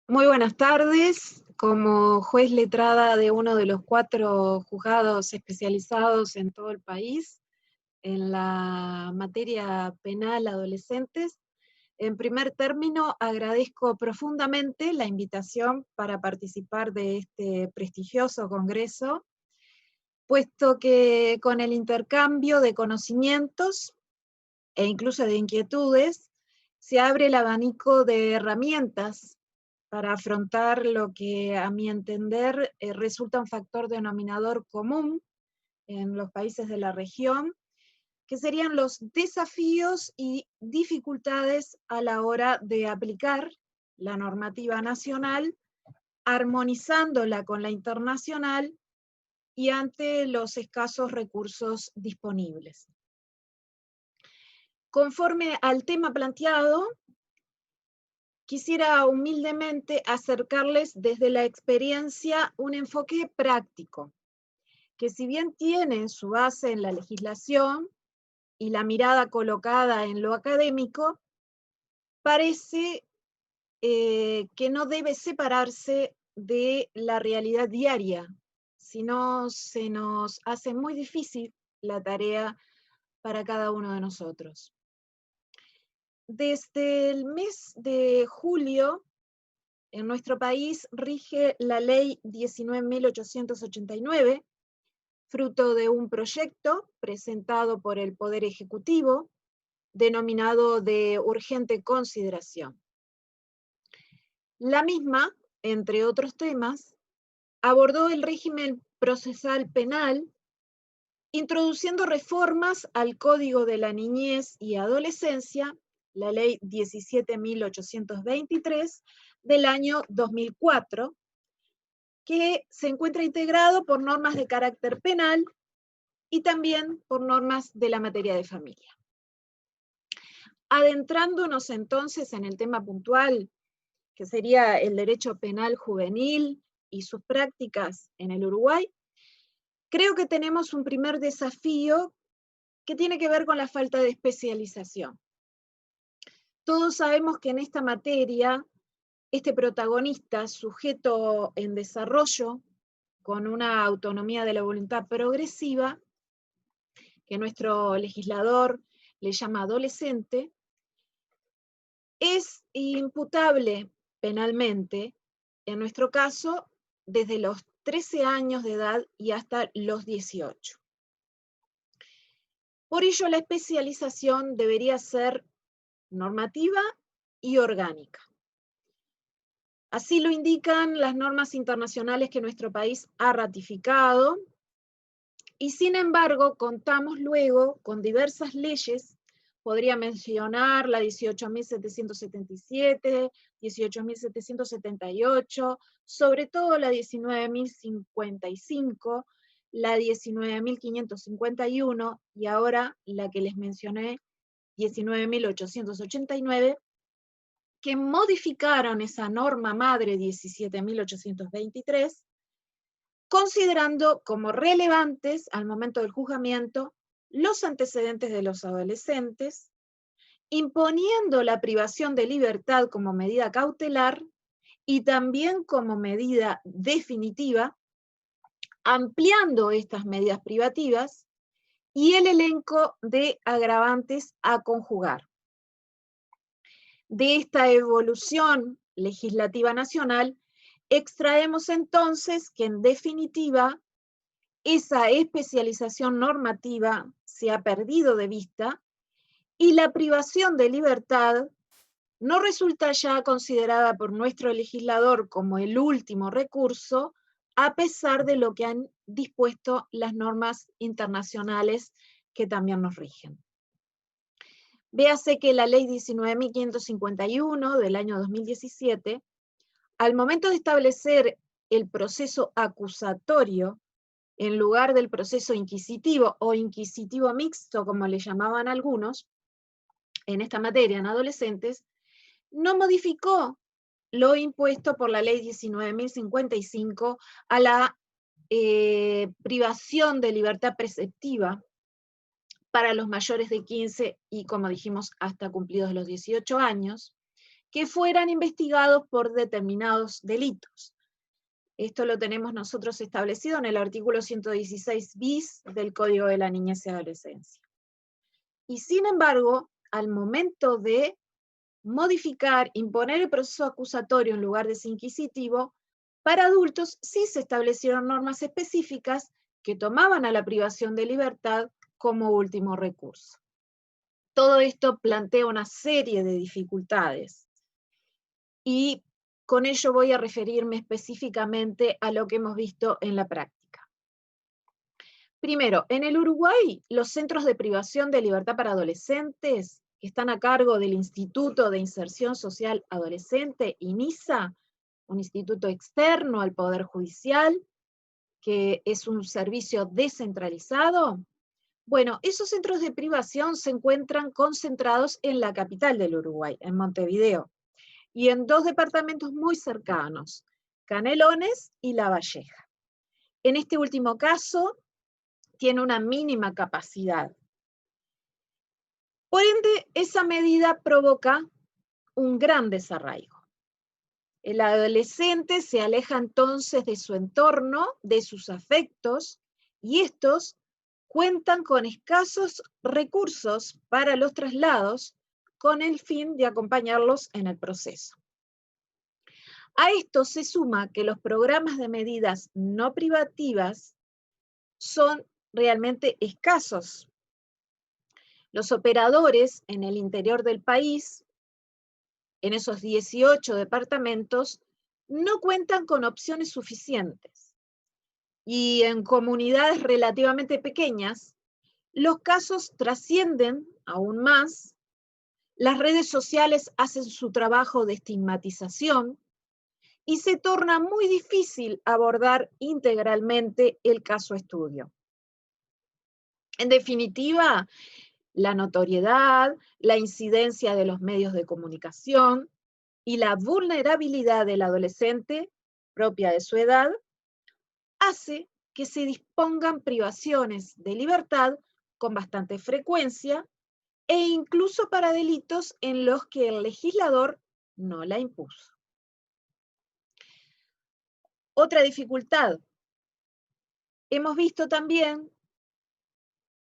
Muy buenas tardes. Como juez letrada de uno de los 4 juzgados especializados en todo el país, en la materia penal adolescentes, en primer término agradezco profundamente la invitación para participar de este prestigioso congreso, puesto que con el intercambio de conocimientos e incluso de inquietudes, se abre el abanico de herramientas para afrontar lo que, a mi entender, resulta un factor denominador común en los países de la región, que serían los desafíos y dificultades a la hora de aplicar la normativa nacional, armonizándola con la internacional y ante los escasos recursos disponibles. Conforme al tema planteado, quisiera humildemente acercarles desde la experiencia un enfoque práctico, que si bien tiene su base en la legislación y la mirada colocada en lo académico, parece que no debe separarse de la realidad diaria, si no se nos hace muy difícil la tarea para cada uno de nosotros. Desde el mes de julio, en nuestro país rige la Ley 19.889, fruto de un proyecto presentado por el Poder Ejecutivo, denominado de urgente consideración. La misma, entre otros temas, abordó el régimen procesal penal, introduciendo reformas al Código de la Niñez y Adolescencia, la Ley 17.823 del año 2004, que se encuentra integrado por normas de carácter penal y también por normas de la materia de familia. Adentrándonos entonces en el tema puntual, que sería el derecho penal juvenil y sus prácticas en el Uruguay, creo que tenemos un primer desafío que tiene que ver con la falta de especialización. Todos sabemos que en esta materia, este protagonista, sujeto en desarrollo, con una autonomía de la voluntad progresiva, que nuestro legislador le llama adolescente, es imputable penalmente, en nuestro caso, desde los 13 años de edad y hasta los 18. Por ello, la especialización debería ser normativa y orgánica. Así lo indican las normas internacionales que nuestro país ha ratificado, y sin embargo contamos luego con diversas leyes. Podría mencionar la 18.777, 18.778, sobre todo la 19.055, la 19.551 y ahora la que les mencioné, 19.889, que modificaron esa norma madre 17.823, considerando como relevantes al momento del juzgamiento los antecedentes de los adolescentes, imponiendo la privación de libertad como medida cautelar y también como medida definitiva, ampliando estas medidas privativas y el elenco de agravantes a conjugar. De esta evolución legislativa nacional, extraemos entonces que en definitiva esa especialización normativa se ha perdido de vista y la privación de libertad no resulta ya considerada por nuestro legislador como el último recurso, a pesar de lo que han dispuesto las normas internacionales que también nos rigen. Véase que la ley 19.551 del año 2017, al momento de establecer el proceso acusatorio en lugar del proceso inquisitivo o inquisitivo mixto, como le llamaban algunos, en esta materia en adolescentes, no modificó lo impuesto por la ley 19.055 a la privación de libertad preceptiva para los mayores de 15 y, como dijimos, hasta cumplidos los 18 años, que fueran investigados por determinados delitos. Esto lo tenemos nosotros establecido en el artículo 116 bis del Código de la Niñez y Adolescencia. Y sin embargo, al momento de modificar, imponer el proceso acusatorio en lugar de ese inquisitivo, para adultos sí se establecieron normas específicas que tomaban a la privación de libertad como último recurso. Todo esto plantea una serie de dificultades y con ello voy a referirme específicamente a lo que hemos visto en la práctica. Primero, en el Uruguay, los centros de privación de libertad para adolescentes que están a cargo del Instituto de Inserción Social Adolescente, INISA, un instituto externo al Poder Judicial, que es un servicio descentralizado. Bueno, esos centros de privación se encuentran concentrados en la capital del Uruguay, en Montevideo, y en dos departamentos muy cercanos, Canelones y La Valleja. En este último caso, tiene una mínima capacidad. Por ende, esa medida provoca un gran desarraigo. El adolescente se aleja entonces de su entorno, de sus afectos, y estos cuentan con escasos recursos para los traslados con el fin de acompañarlos en el proceso. A esto se suma que los programas de medidas no privativas son realmente escasos. Los operadores en el interior del país, en esos 18 departamentos, no cuentan con opciones suficientes. Y en comunidades relativamente pequeñas, los casos trascienden aún más, las redes sociales hacen su trabajo de estigmatización y se torna muy difícil abordar integralmente el caso estudio. En definitiva, la notoriedad, la incidencia de los medios de comunicación y la vulnerabilidad del adolescente, propia de su edad, hace que se dispongan privaciones de libertad con bastante frecuencia e incluso para delitos en los que el legislador no la impuso. Otra dificultad. Hemos visto también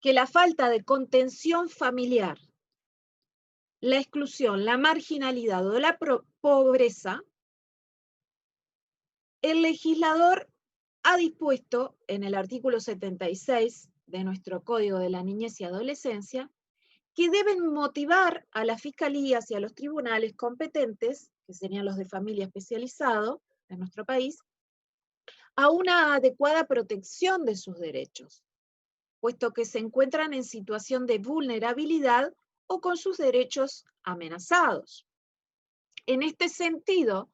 que la falta de contención familiar, la exclusión, la marginalidad o la pobreza, el legislador ha dispuesto en el artículo 76 de nuestro Código de la Niñez y Adolescencia que deben motivar a las fiscalías y a los tribunales competentes, que serían los de familia especializado en nuestro país, a una adecuada protección de sus derechos, puesto que se encuentran en situación de vulnerabilidad o con sus derechos amenazados. En este sentido,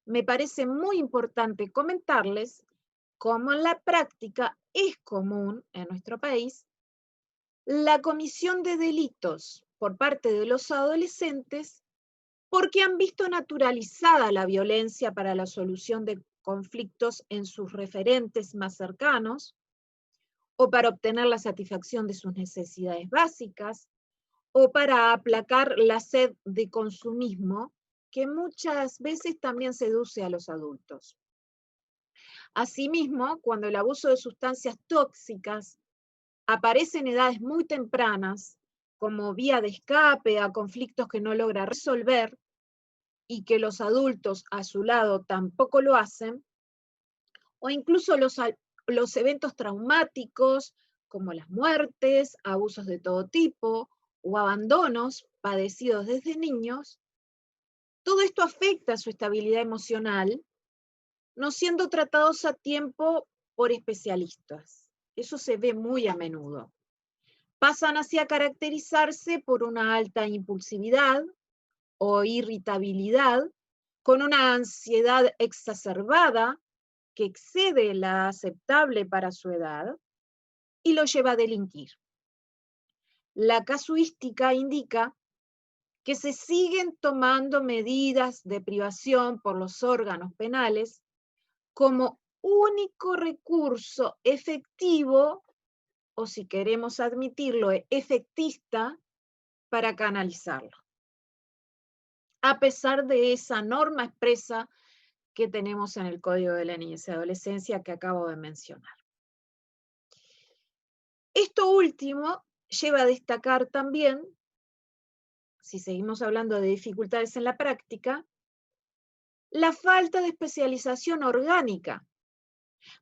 me parece muy importante comentarles cómo en la práctica es común en nuestro país la comisión de delitos por parte de los adolescentes porque han visto naturalizada la violencia para la solución de conflictos en sus referentes más cercanos, o para obtener la satisfacción de sus necesidades básicas, o para aplacar la sed de consumismo que muchas veces también seduce a los adultos. Asimismo, cuando el abuso de sustancias tóxicas aparece en edades muy tempranas, como vía de escape a conflictos que no logra resolver y que los adultos a su lado tampoco lo hacen, o incluso los eventos traumáticos como las muertes, abusos de todo tipo o abandonos padecidos desde niños, todo esto afecta su estabilidad emocional, no siendo tratados a tiempo por especialistas. Eso se ve muy a menudo. Pasan así a caracterizarse por una alta impulsividad o irritabilidad, con una ansiedad exacerbada que excede la aceptable para su edad y lo lleva a delinquir. La casuística indica que se siguen tomando medidas de privación por los órganos penales como único recurso efectivo, o si queremos admitirlo, efectista, para canalizarlo. a pesar de esa norma expresa que tenemos en el Código de la Niñez y Adolescencia que acabo de mencionar. Esto último lleva a destacar también, si seguimos hablando de dificultades en la práctica, la falta de especialización orgánica,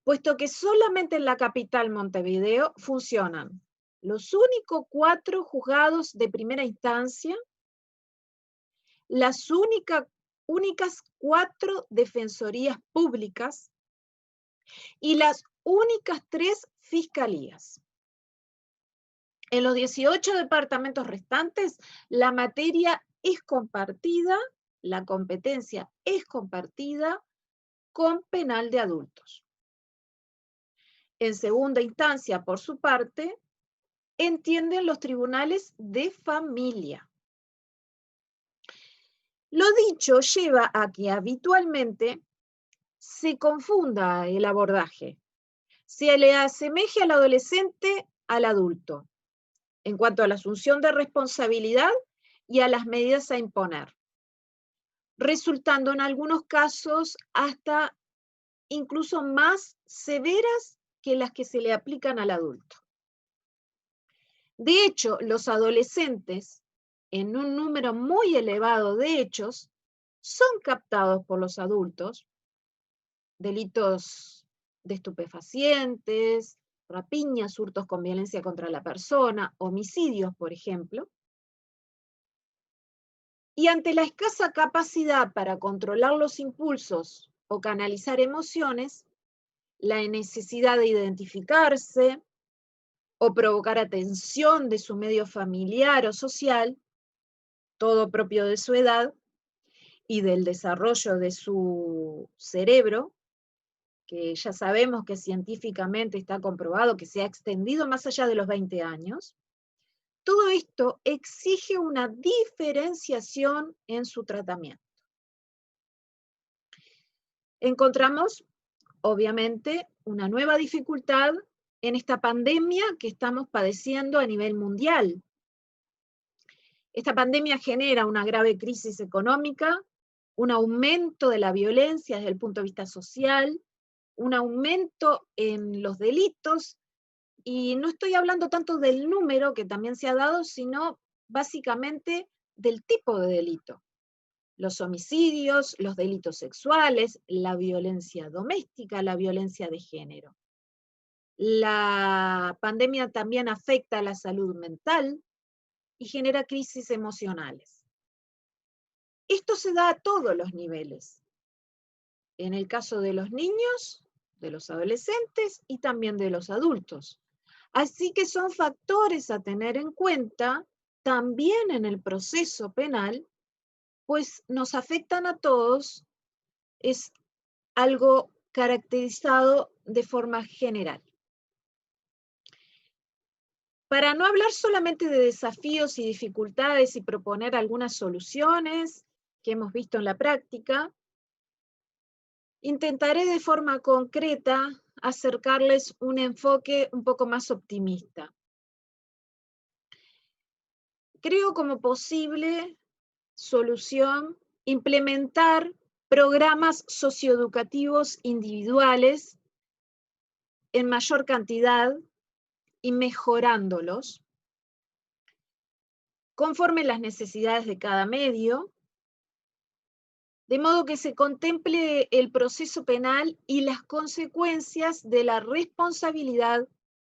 puesto que solamente en la capital Montevideo funcionan los únicos 4 juzgados de primera instancia, las únicas 4 defensorías públicas y las únicas 3 fiscalías. En los 18 departamentos restantes, la materia es compartida, la competencia es compartida con penal de adultos. En segunda instancia, por su parte, entienden los tribunales de familia. Lo dicho lleva a que habitualmente se confunda el abordaje, se le asemeje al adolescente al adulto, en cuanto a la asunción de responsabilidad y a las medidas a imponer, resultando en algunos casos hasta incluso más severas que las que se le aplican al adulto. De hecho, los adolescentes, en un número muy elevado de hechos, son captados por los adultos, delitos de estupefacientes, rapiñas, hurtos con violencia contra la persona, homicidios, por ejemplo. Y ante la escasa capacidad para controlar los impulsos o canalizar emociones, la necesidad de identificarse o provocar atención de su medio familiar o social, todo propio de su edad y del desarrollo de su cerebro, que ya sabemos que científicamente está comprobado que se ha extendido más allá de los 20 años, todo esto exige una diferenciación en su tratamiento. Encontramos, obviamente, una nueva dificultad en esta pandemia que estamos padeciendo a nivel mundial. Esta pandemia genera una grave crisis económica, un aumento de la violencia desde el punto de vista social, un aumento en los delitos, y no estoy hablando tanto del número que también se ha dado, sino básicamente del tipo de delito. Los homicidios, los delitos sexuales, la violencia doméstica, la violencia de género. La pandemia también afecta a la salud mental y genera crisis emocionales. Esto se da a todos los niveles. En el caso de los niños, de los adolescentes y también de los adultos. Así que son factores a tener en cuenta también en el proceso penal, pues nos afectan a todos, es algo caracterizado de forma general. Para no hablar solamente de desafíos y dificultades y proponer algunas soluciones que hemos visto en la práctica, intentaré de forma concreta acercarles un enfoque un poco más optimista. Creo como posible solución implementar programas socioeducativos individuales en mayor cantidad y mejorándolos conforme las necesidades de cada medio, de modo que se contemple el proceso penal y las consecuencias de la responsabilidad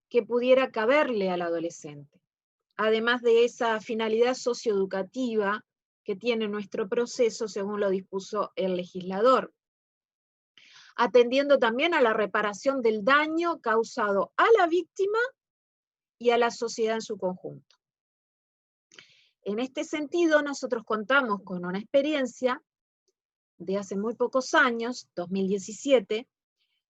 que pudiera caberle al adolescente, además de esa finalidad socioeducativa que tiene nuestro proceso según lo dispuso el legislador, atendiendo también a la reparación del daño causado a la víctima y a la sociedad en su conjunto. En este sentido, nosotros contamos con una experiencia de hace muy pocos años, 2017,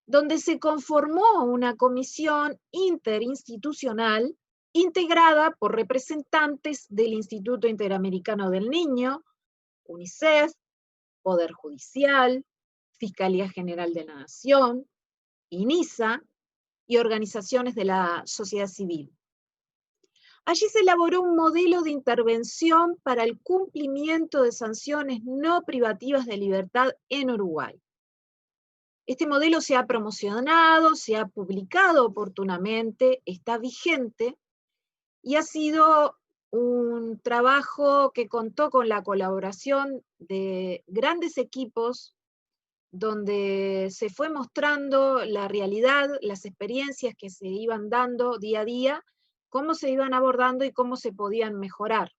donde se conformó una comisión interinstitucional integrada por representantes del Instituto Interamericano del Niño, UNICEF, Poder Judicial, Fiscalía General de la Nación, INISA y organizaciones de la sociedad civil. Allí se elaboró un modelo de intervención para el cumplimiento de sanciones no privativas de libertad en Uruguay. Este modelo se ha promocionado, se ha publicado oportunamente, está vigente y ha sido un trabajo que contó con la colaboración de grandes equipos donde se fue mostrando la realidad, las experiencias que se iban dando día a día, cómo se iban abordando y cómo se podían mejorar.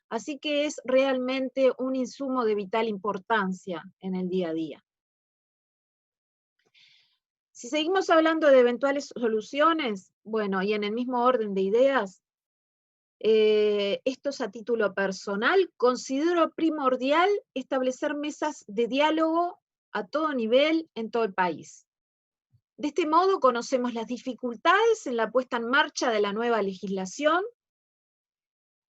Así que es realmente un insumo de vital importancia en el día a día. Si seguimos hablando de eventuales soluciones, bueno, y en el mismo orden de ideas, esto es a título personal, considero primordial establecer mesas de diálogo a todo nivel en todo el país. De este modo conocemos las dificultades en la puesta en marcha de la nueva legislación,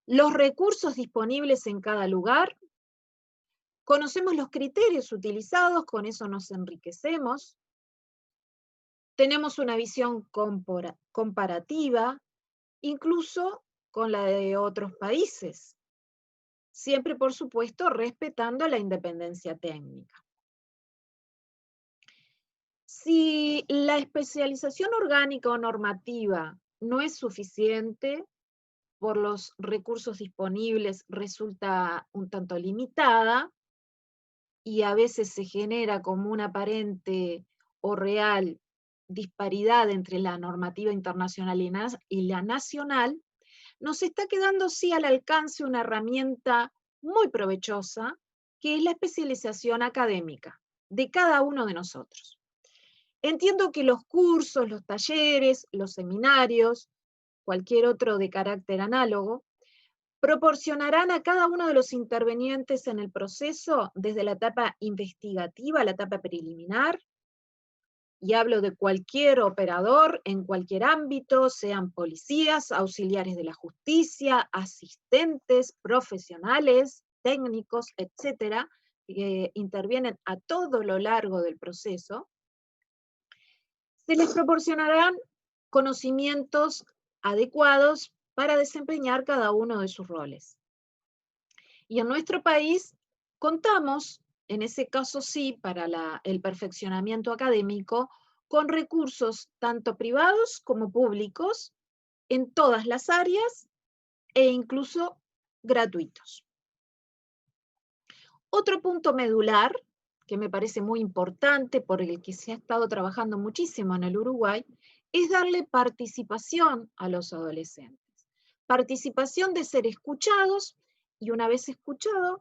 los recursos disponibles en cada lugar, conocemos los criterios utilizados, con eso nos enriquecemos, tenemos una visión comparativa, incluso con la de otros países, siempre por supuesto respetando la independencia técnica. Si la especialización orgánica o normativa no es suficiente, por los recursos disponibles resulta un tanto limitada y a veces se genera como una aparente o real disparidad entre la normativa internacional y la nacional, nos está quedando sí al alcance una herramienta muy provechosa, que es la especialización académica de cada uno de nosotros. Entiendo que los cursos, los talleres, los seminarios, cualquier otro de carácter análogo, proporcionarán a cada uno de los intervenientes en el proceso, desde la etapa investigativa, la etapa preliminar, y hablo de cualquier operador en cualquier ámbito, sean policías, auxiliares de la justicia, asistentes, profesionales, técnicos, etcétera, que intervienen a todo lo largo del proceso, se les proporcionarán conocimientos adecuados para desempeñar cada uno de sus roles. Y en nuestro país contamos, en ese caso sí, para el perfeccionamiento académico, con recursos tanto privados como públicos en todas las áreas e incluso gratuitos. Otro punto medular que me parece muy importante, por el que se ha estado trabajando muchísimo en el Uruguay, es darle participación a los adolescentes. Participación de ser escuchados y una vez escuchados,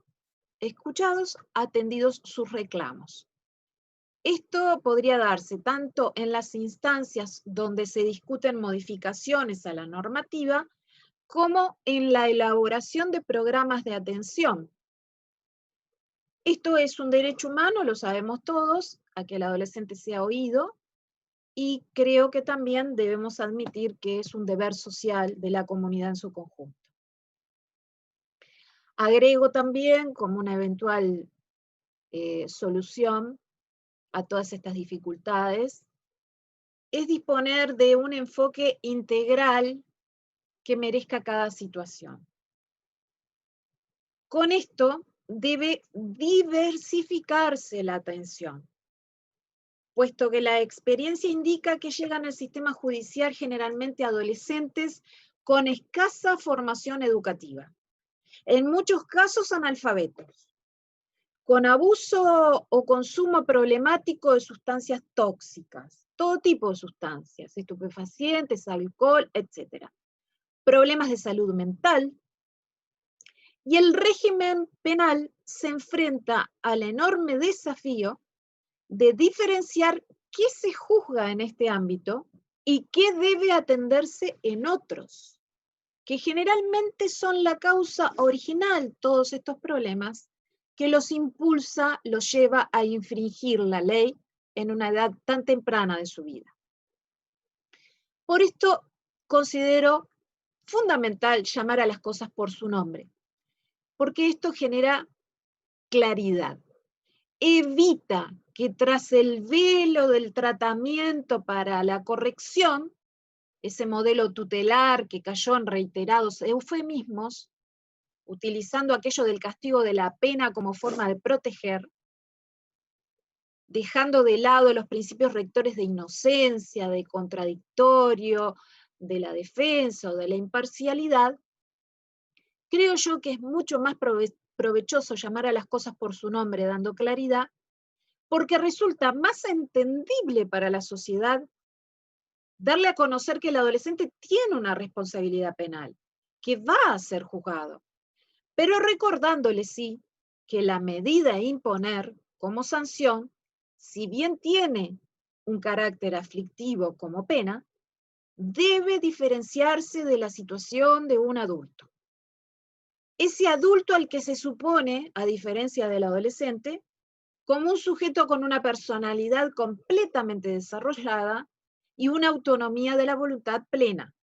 atendidos sus reclamos. Esto podría darse tanto en las instancias donde se discuten modificaciones a la normativa, como en la elaboración de programas de atención. Esto es un derecho humano, lo sabemos todos, a que el adolescente sea oído, y creo que también debemos admitir que es un deber social de la comunidad en su conjunto. Agrego también como una eventual solución a todas estas dificultades, es disponer de un enfoque integral que merezca cada situación. Con esto debe diversificarse la atención, puesto que la experiencia indica que llegan al sistema judicial generalmente adolescentes con escasa formación educativa, en muchos casos analfabetos, con abuso o consumo problemático de sustancias tóxicas, todo tipo de sustancias, estupefacientes, alcohol, etc. Problemas de salud mental, y el régimen penal se enfrenta al enorme desafío de diferenciar qué se juzga en este ámbito y qué debe atenderse en otros, que generalmente son la causa original, todos estos problemas, que los impulsa, los lleva a infringir la ley en una edad tan temprana de su vida. Por esto considero fundamental llamar a las cosas por su nombre, porque esto genera claridad. Evita que tras el velo del tratamiento para la corrección ese modelo tutelar que cayó en reiterados eufemismos, utilizando aquello del castigo de la pena como forma de proteger, dejando de lado los principios rectores de inocencia, de contradictorio, de la defensa o de la imparcialidad, creo yo que es mucho más provechoso llamar a las cosas por su nombre, dando claridad, porque resulta más entendible para la sociedad darle a conocer que el adolescente tiene una responsabilidad penal, que va a ser juzgado, pero recordándole, sí, que la medida a imponer como sanción, si bien tiene un carácter aflictivo como pena, debe diferenciarse de la situación de un adulto. Ese adulto al que se supone, a diferencia del adolescente, como un sujeto con una personalidad completamente desarrollada y una autonomía de la voluntad plena.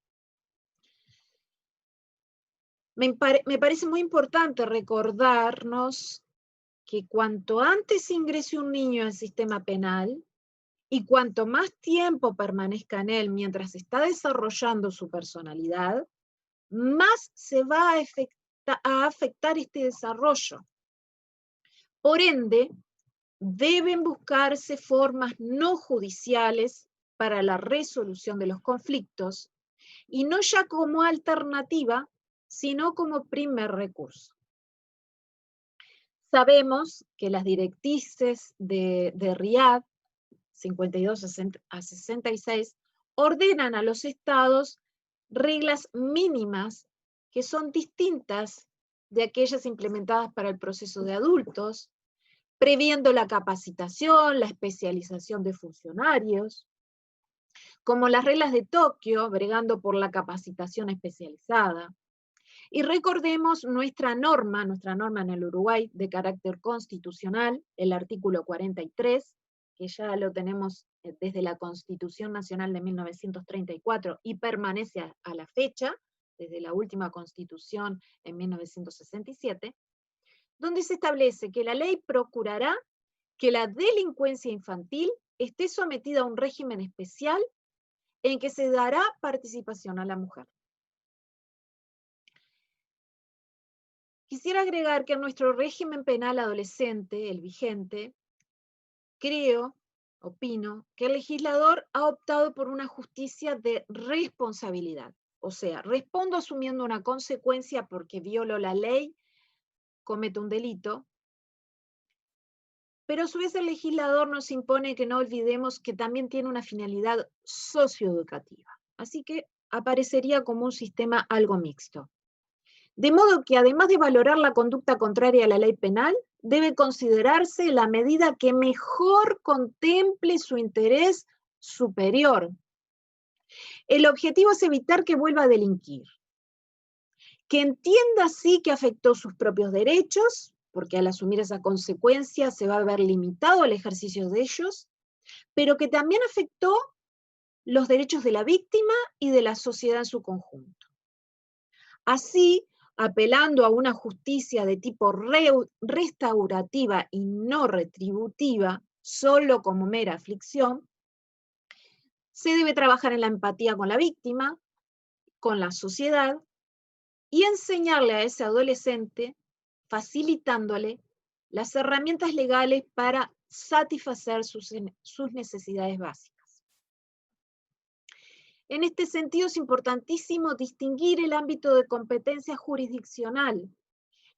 Me parece muy importante recordarnos que cuanto antes ingrese un niño al sistema penal y cuanto más tiempo permanezca en él mientras está desarrollando su personalidad, más se va a afectar este desarrollo. Por ende, deben buscarse formas no judiciales para la resolución de los conflictos y no ya como alternativa, sino como primer recurso. Sabemos que las directrices de Riad 52 a 66 ordenan a los estados reglas mínimas que son distintas de aquellas implementadas para el proceso de adultos, previendo la capacitación, la especialización de funcionarios, como las reglas de Tokio, bregando por la capacitación especializada. Y recordemos nuestra norma en el Uruguay de carácter constitucional, el artículo 43, que ya lo tenemos desde la Constitución Nacional de 1934 y permanece a la fecha, desde la última Constitución en 1967, donde se establece que la ley procurará que la delincuencia infantil esté sometida a un régimen especial en que se dará participación a la mujer. Quisiera agregar que en nuestro régimen penal adolescente, el vigente, opino, que el legislador ha optado por una justicia de responsabilidad. O sea, respondo asumiendo una consecuencia porque violo la ley, cometo un delito, pero a su vez el legislador nos impone que no olvidemos que también tiene una finalidad socioeducativa. Así que aparecería como un sistema algo mixto. De modo que además de valorar la conducta contraria a la ley penal, debe considerarse la medida que mejor contemple su interés superior. El objetivo es evitar que vuelva a delinquir, que entienda sí que afectó sus propios derechos, porque al asumir esa consecuencia se va a ver limitado el ejercicio de ellos, pero que también afectó los derechos de la víctima y de la sociedad en su conjunto. Así, apelando a una justicia de tipo restaurativa y no retributiva, solo como mera aflicción, se debe trabajar en la empatía con la víctima, con la sociedad, y enseñarle a ese adolescente, facilitándole las herramientas legales para satisfacer sus necesidades básicas. En este sentido es importantísimo distinguir el ámbito de competencia jurisdiccional.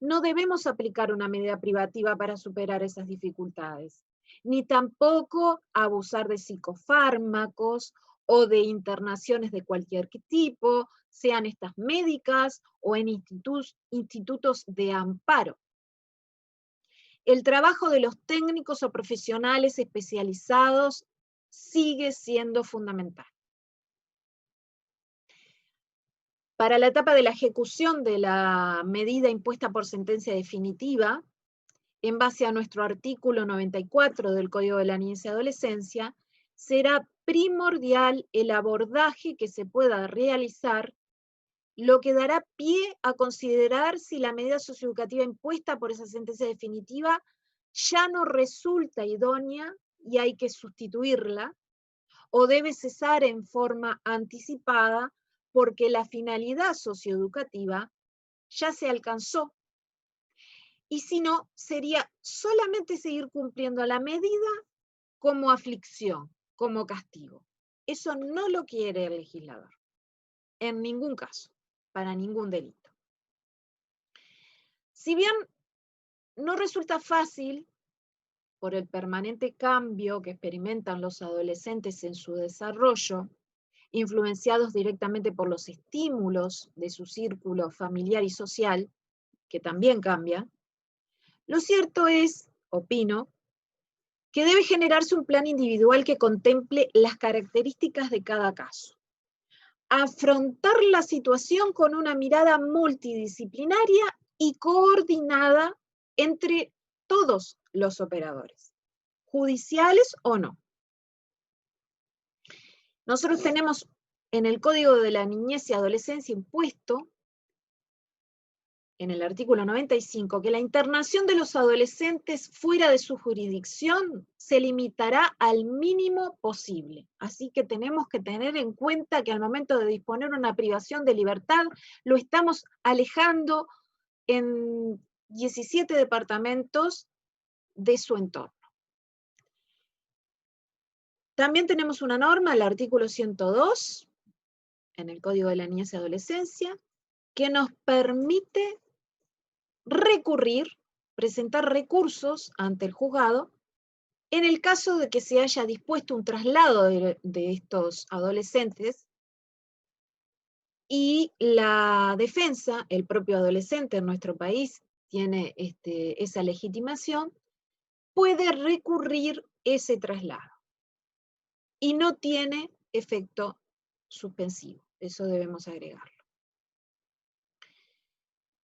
No debemos aplicar una medida privativa para superar esas dificultades, ni tampoco abusar de psicofármacos o de internaciones de cualquier tipo, sean estas médicas o en institutos de amparo. El trabajo de los técnicos o profesionales especializados sigue siendo fundamental. Para la etapa de la ejecución de la medida impuesta por sentencia definitiva, en base a nuestro artículo 94 del Código de la Niñez y Adolescencia, será primordial el abordaje que se pueda realizar, lo que dará pie a considerar si la medida socioeducativa impuesta por esa sentencia definitiva ya no resulta idónea y hay que sustituirla, o debe cesar en forma anticipada porque la finalidad socioeducativa ya se alcanzó. Y si no, sería solamente seguir cumpliendo la medida como aflicción, como castigo. Eso no lo quiere el legislador, en ningún caso, para ningún delito. Si bien no resulta fácil, por el permanente cambio que experimentan los adolescentes en su desarrollo, influenciados directamente por los estímulos de su círculo familiar y social, que también cambia, lo cierto es, opino, que debe generarse un plan individual que contemple las características de cada caso. Afrontar la situación con una mirada multidisciplinaria y coordinada entre todos los operadores, judiciales o no. Nosotros tenemos en el Código de la Niñez y Adolescencia impuesto, en el artículo 95, que la internación de los adolescentes fuera de su jurisdicción se limitará al mínimo posible. Así que tenemos que tener en cuenta que al momento de disponer una privación de libertad, lo estamos alejando en 17 departamentos de su entorno. También tenemos una norma, el artículo 102, en el Código de la Niñez y Adolescencia, que nos permite recurrir, presentar recursos ante el juzgado en el caso de que se haya dispuesto un traslado de estos adolescentes y la defensa, el propio adolescente en nuestro país tiene esa legitimación, puede recurrir ese traslado y no tiene efecto suspensivo. Eso debemos agregarlo.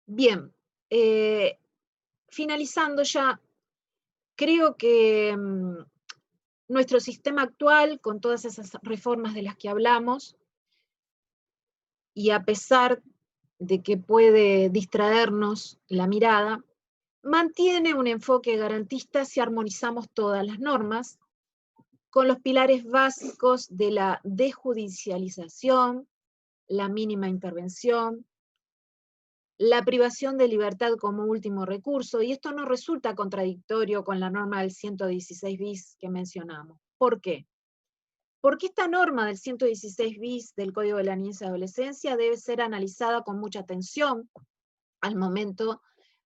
Bien, finalizando ya, creo que nuestro sistema actual, con todas esas reformas de las que hablamos, y a pesar de que puede distraernos la mirada, mantiene un enfoque garantista si armonizamos todas las normas con los pilares básicos de la desjudicialización, la mínima intervención, la privación de libertad como último recurso, y esto no resulta contradictorio con la norma del 116 bis que mencionamos. ¿Por qué? Porque esta norma del 116 bis del Código de la Niñez y Adolescencia debe ser analizada con mucha atención al momento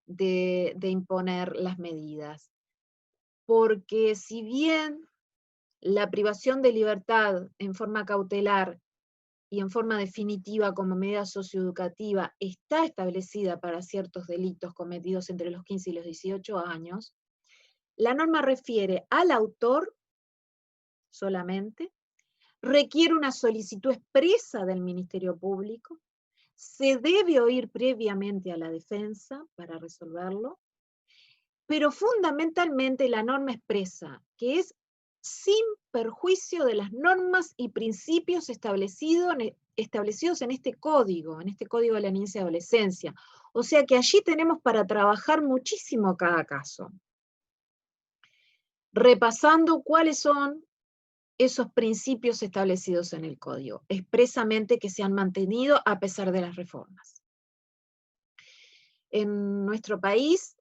de imponer las medidas. Porque si bien la privación de libertad en forma cautelar y en forma definitiva como medida socioeducativa está establecida para ciertos delitos cometidos entre los 15 y los 18 años, la norma refiere al autor solamente, requiere una solicitud expresa del Ministerio Público, se debe oír previamente a la defensa para resolverlo, pero fundamentalmente la norma expresa que es sin perjuicio de las normas y principios establecidos en este código de la niñez y adolescencia. O sea que allí tenemos para trabajar muchísimo cada caso, repasando cuáles son esos principios establecidos en el código, expresamente que se han mantenido a pesar de las reformas. En nuestro país,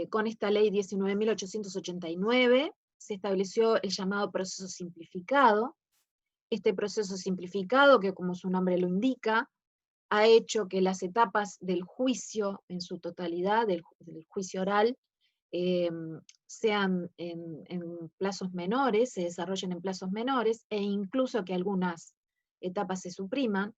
con esta ley 19.889, se estableció el llamado proceso simplificado. Este proceso simplificado, que como su nombre lo indica, ha hecho que las etapas del juicio en su totalidad, del juicio oral, sean en plazos menores, se desarrollen en plazos menores, e incluso que algunas etapas se supriman.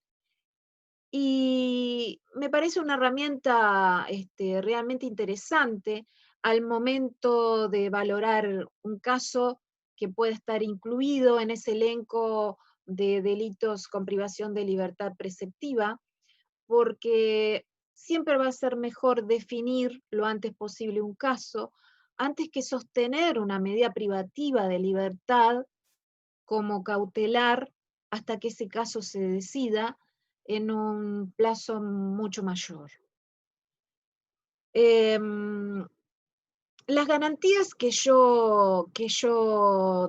Y me parece una herramienta realmente interesante al momento de valorar un caso que puede estar incluido en ese elenco de delitos con privación de libertad preceptiva, porque siempre va a ser mejor definir lo antes posible un caso, antes que sostener una medida privativa de libertad como cautelar hasta que ese caso se decida en un plazo mucho mayor. Las garantías que yo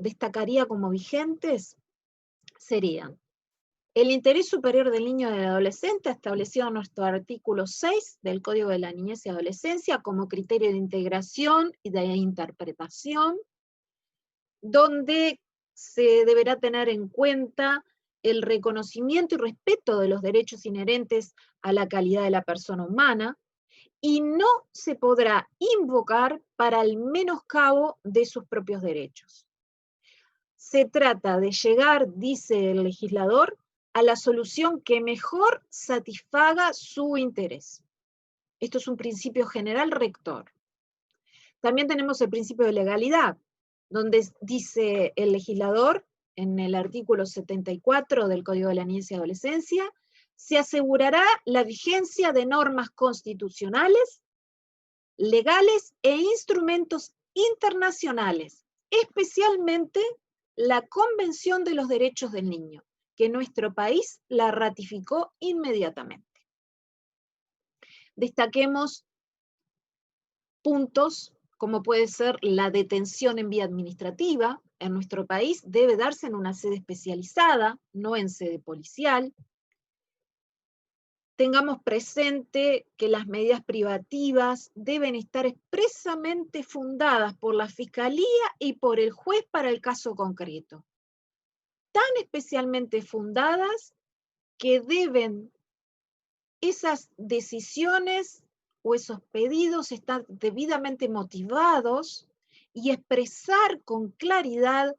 destacaría como vigentes serían el interés superior del niño y del adolescente, establecido en nuestro artículo 6 del Código de la Niñez y Adolescencia como criterio de integración y de interpretación, donde se deberá tener en cuenta el reconocimiento y respeto de los derechos inherentes a la calidad de la persona humana, y no se podrá invocar para el menoscabo de sus propios derechos. Se trata de llegar, dice el legislador, a la solución que mejor satisfaga su interés. Esto es un principio general rector. También tenemos el principio de legalidad, donde dice el legislador, en el artículo 74 del Código de la Niñez y Adolescencia, se asegurará la vigencia de normas constitucionales, legales e instrumentos internacionales, especialmente la Convención de los Derechos del Niño, que nuestro país la ratificó inmediatamente. Destaquemos puntos como puede ser la detención en vía administrativa. En nuestro país debe darse en una sede especializada, no en sede policial. Tengamos presente que las medidas privativas deben estar expresamente fundadas por la Fiscalía y por el juez para el caso concreto. Tan especialmente fundadas que deben esas decisiones o esos pedidos estar debidamente motivados y expresar con claridad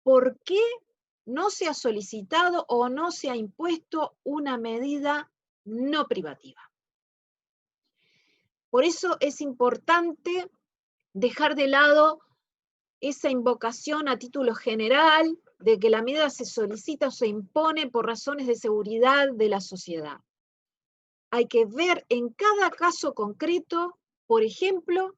por qué no se ha solicitado o no se ha impuesto una medida no privativa. Por eso es importante dejar de lado esa invocación a título general de que la medida se solicita o se impone por razones de seguridad de la sociedad. Hay que ver en cada caso concreto, por ejemplo,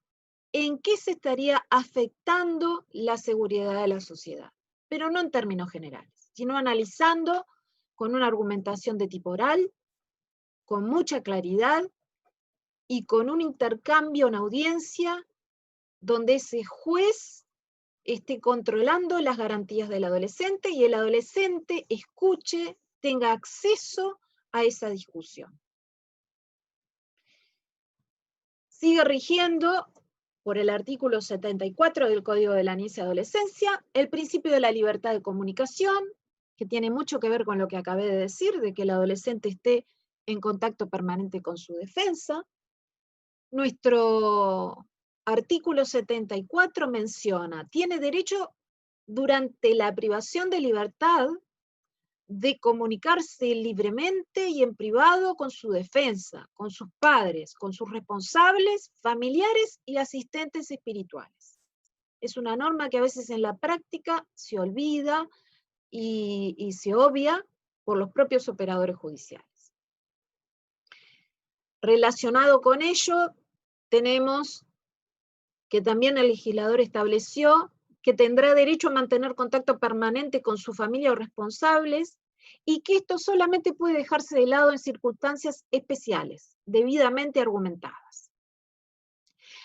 en qué se estaría afectando la seguridad de la sociedad, pero no en términos generales, sino analizando con una argumentación de tipo oral, con mucha claridad y con un intercambio en audiencia donde ese juez esté controlando las garantías del adolescente y el adolescente escuche, tenga acceso a esa discusión. Sigue rigiendo, por el artículo 74 del Código de la Niñez y Adolescencia, el principio de la libertad de comunicación, que tiene mucho que ver con lo que acabé de decir, de que el adolescente esté en contacto permanente con su defensa. Nuestro artículo 74 menciona, tiene derecho durante la privación de libertad de comunicarse libremente y en privado con su defensa, con sus padres, con sus responsables, familiares y asistentes espirituales. Es una norma que a veces en la práctica se olvida y se obvia por los propios operadores judiciales. Relacionado con ello, tenemos que también el legislador estableció que tendrá derecho a mantener contacto permanente con su familia o responsables, y que esto solamente puede dejarse de lado en circunstancias especiales, debidamente argumentadas.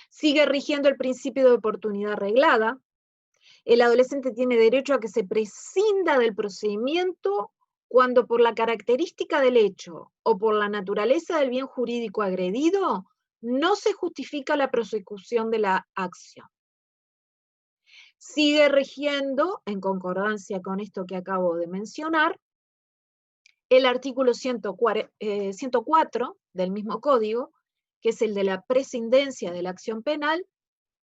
Sigue rigiendo el principio de oportunidad reglada. El adolescente tiene derecho a que se prescinda del procedimiento cuando por la característica del hecho o por la naturaleza del bien jurídico agredido no se justifica la prosecución de la acción. Sigue rigiendo, en concordancia con esto que acabo de mencionar, el artículo 104 del mismo código, que es el de la prescindencia de la acción penal,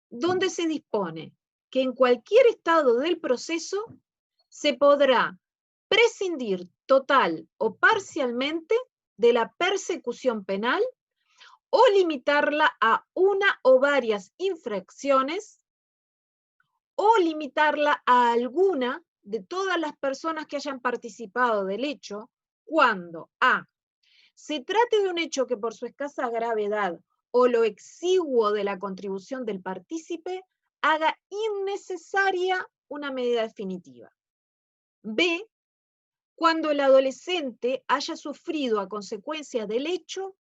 donde se dispone que en cualquier estado del proceso se podrá prescindir total o parcialmente de la persecución penal o limitarla a una o varias infracciones o limitarla a alguna de todas las personas que hayan participado del hecho cuando a. se trate de un hecho que por su escasa gravedad o lo exiguo de la contribución del partícipe haga innecesaria una medida definitiva. B. Cuando el adolescente haya sufrido a consecuencia del hecho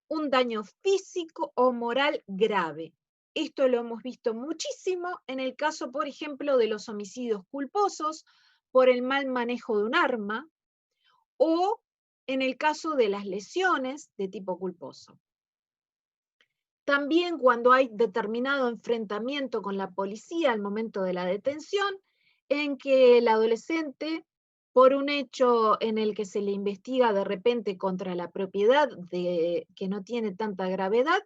un daño físico o moral grave. Esto lo hemos visto muchísimo en el caso, por ejemplo, de los homicidios culposos, por el mal manejo de un arma o en el caso de las lesiones de tipo culposo. También cuando hay determinado enfrentamiento con la policía al momento de la detención, en que el adolescente, por un hecho en el que se le investiga de repente contra la propiedad que no tiene tanta gravedad,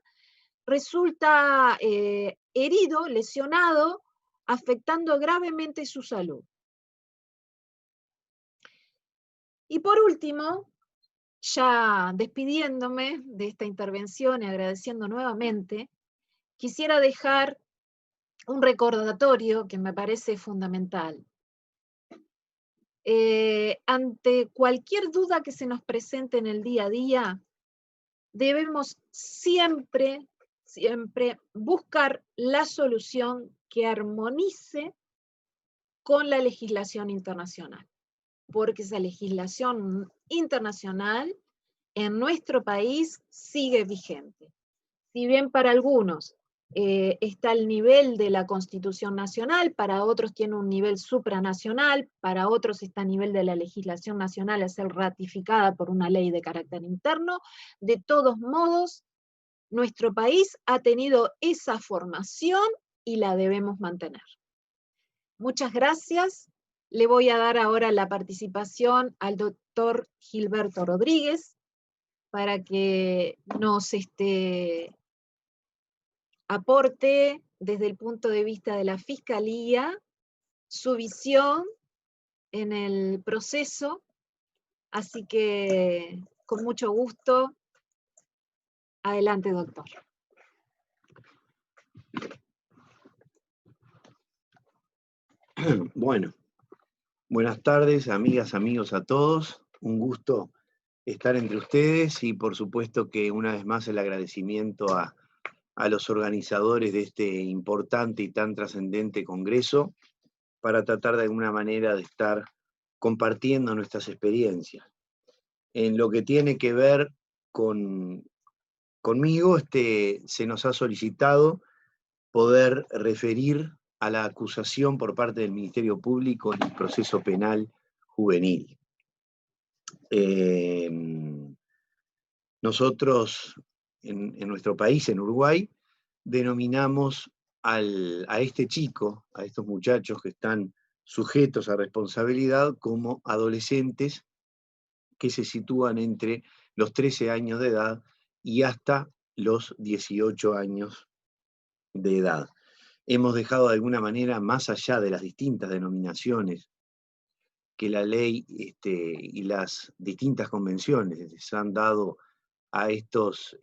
resulta herido, lesionado, afectando gravemente su salud. Y por último, ya despidiéndome de esta intervención y agradeciendo nuevamente, quisiera dejar un recordatorio que me parece fundamental. Ante cualquier duda que se nos presente en el día a día, debemos siempre buscar la solución que armonice con la legislación internacional, porque esa legislación internacional en nuestro país sigue vigente. Si bien para algunos está el nivel de la Constitución Nacional, para otros tiene un nivel supranacional, para otros está a nivel de la legislación nacional a ser ratificada por una ley de carácter interno, de todos modos, nuestro país ha tenido esa formación y la debemos mantener. Muchas gracias. Le voy a dar ahora la participación al doctor Gilberto Rodríguez para que nos aporte desde el punto de vista de la Fiscalía su visión en el proceso. Así que, con mucho gusto, adelante, doctor. Bueno, buenas tardes, amigas, amigos a todos. Un gusto estar entre ustedes y por supuesto que una vez más el agradecimiento a los organizadores de este importante y tan trascendente congreso para tratar de alguna manera de estar compartiendo nuestras experiencias. En lo que tiene que ver conmigo, se nos ha solicitado poder referir a la acusación por parte del Ministerio Público en el proceso penal juvenil. Nosotros, en nuestro país, en Uruguay, denominamos a este chico, a estos muchachos que están sujetos a responsabilidad, como adolescentes que se sitúan entre los 13 años de edad y hasta los 18 años de edad. Hemos dejado de alguna manera, más allá de las distintas denominaciones que la ley y las distintas convenciones les han dado a estos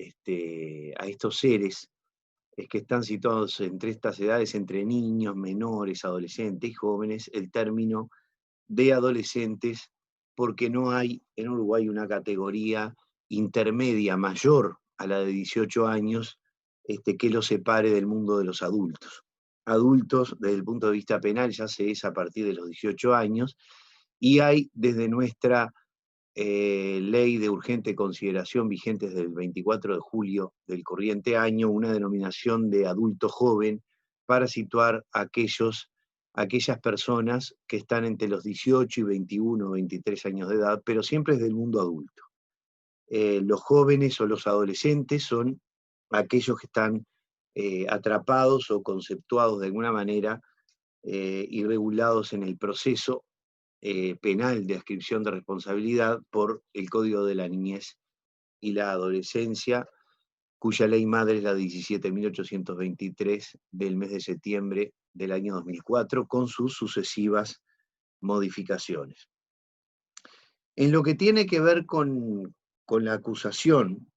seres que están situados entre estas edades, entre niños, menores, adolescentes y jóvenes, el término de adolescentes, porque no hay en Uruguay una categoría intermedia mayor a la de 18 años que los separe del mundo de los adultos. Adultos, desde el punto de vista penal, ya se es a partir de los 18 años, y hay desde nuestra ley de urgente consideración vigente desde el 24 de julio del corriente año, una denominación de adulto joven para situar a aquellas personas que están entre los 18 y 21 o 23 años de edad, pero siempre es del mundo adulto. Los jóvenes o los adolescentes son aquellos que están atrapados o conceptuados de alguna manera y regulados en el proceso penal de adscripción de responsabilidad por el Código de la Niñez y la Adolescencia, cuya ley madre es la 17.823 del mes de septiembre del año 2004, con sus sucesivas modificaciones. En lo que tiene que ver con la acusación,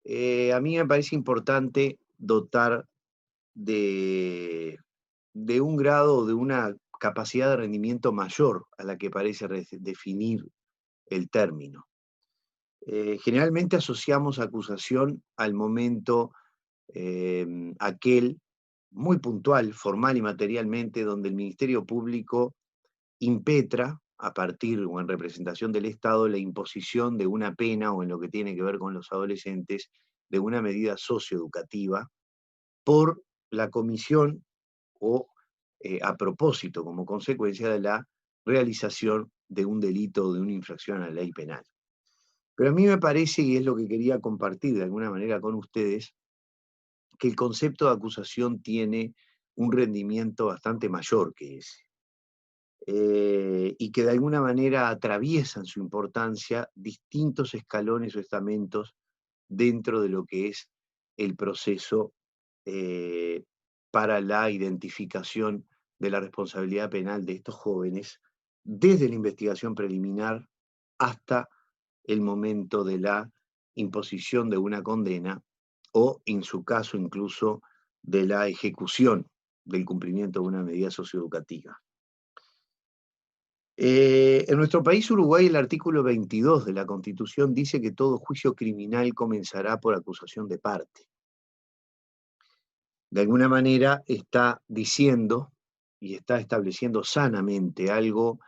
a mí me parece importante dotar de un grado, de una capacidad de rendimiento mayor a la que parece definir el término. Generalmente asociamos acusación al momento aquel muy puntual, formal y materialmente, donde el Ministerio Público impetra, a partir o en representación del Estado, la imposición de una pena, o en lo que tiene que ver con los adolescentes, de una medida socioeducativa por la comisión o a propósito, como consecuencia de la realización de un delito o de una infracción a la ley penal. Pero a mí me parece, y es lo que quería compartir de alguna manera con ustedes, que el concepto de acusación tiene un rendimiento bastante mayor que ese. Y que de alguna manera atraviesan su importancia distintos escalones o estamentos dentro de lo que es el proceso eh, para la identificación de la responsabilidad penal de estos jóvenes, desde la investigación preliminar hasta el momento de la imposición de una condena o, en su caso, incluso de la ejecución del cumplimiento de una medida socioeducativa. En nuestro país, Uruguay, el artículo 22 de la Constitución dice que todo juicio criminal comenzará por acusación de parte. De alguna manera está diciendo y está estableciendo sanamente algo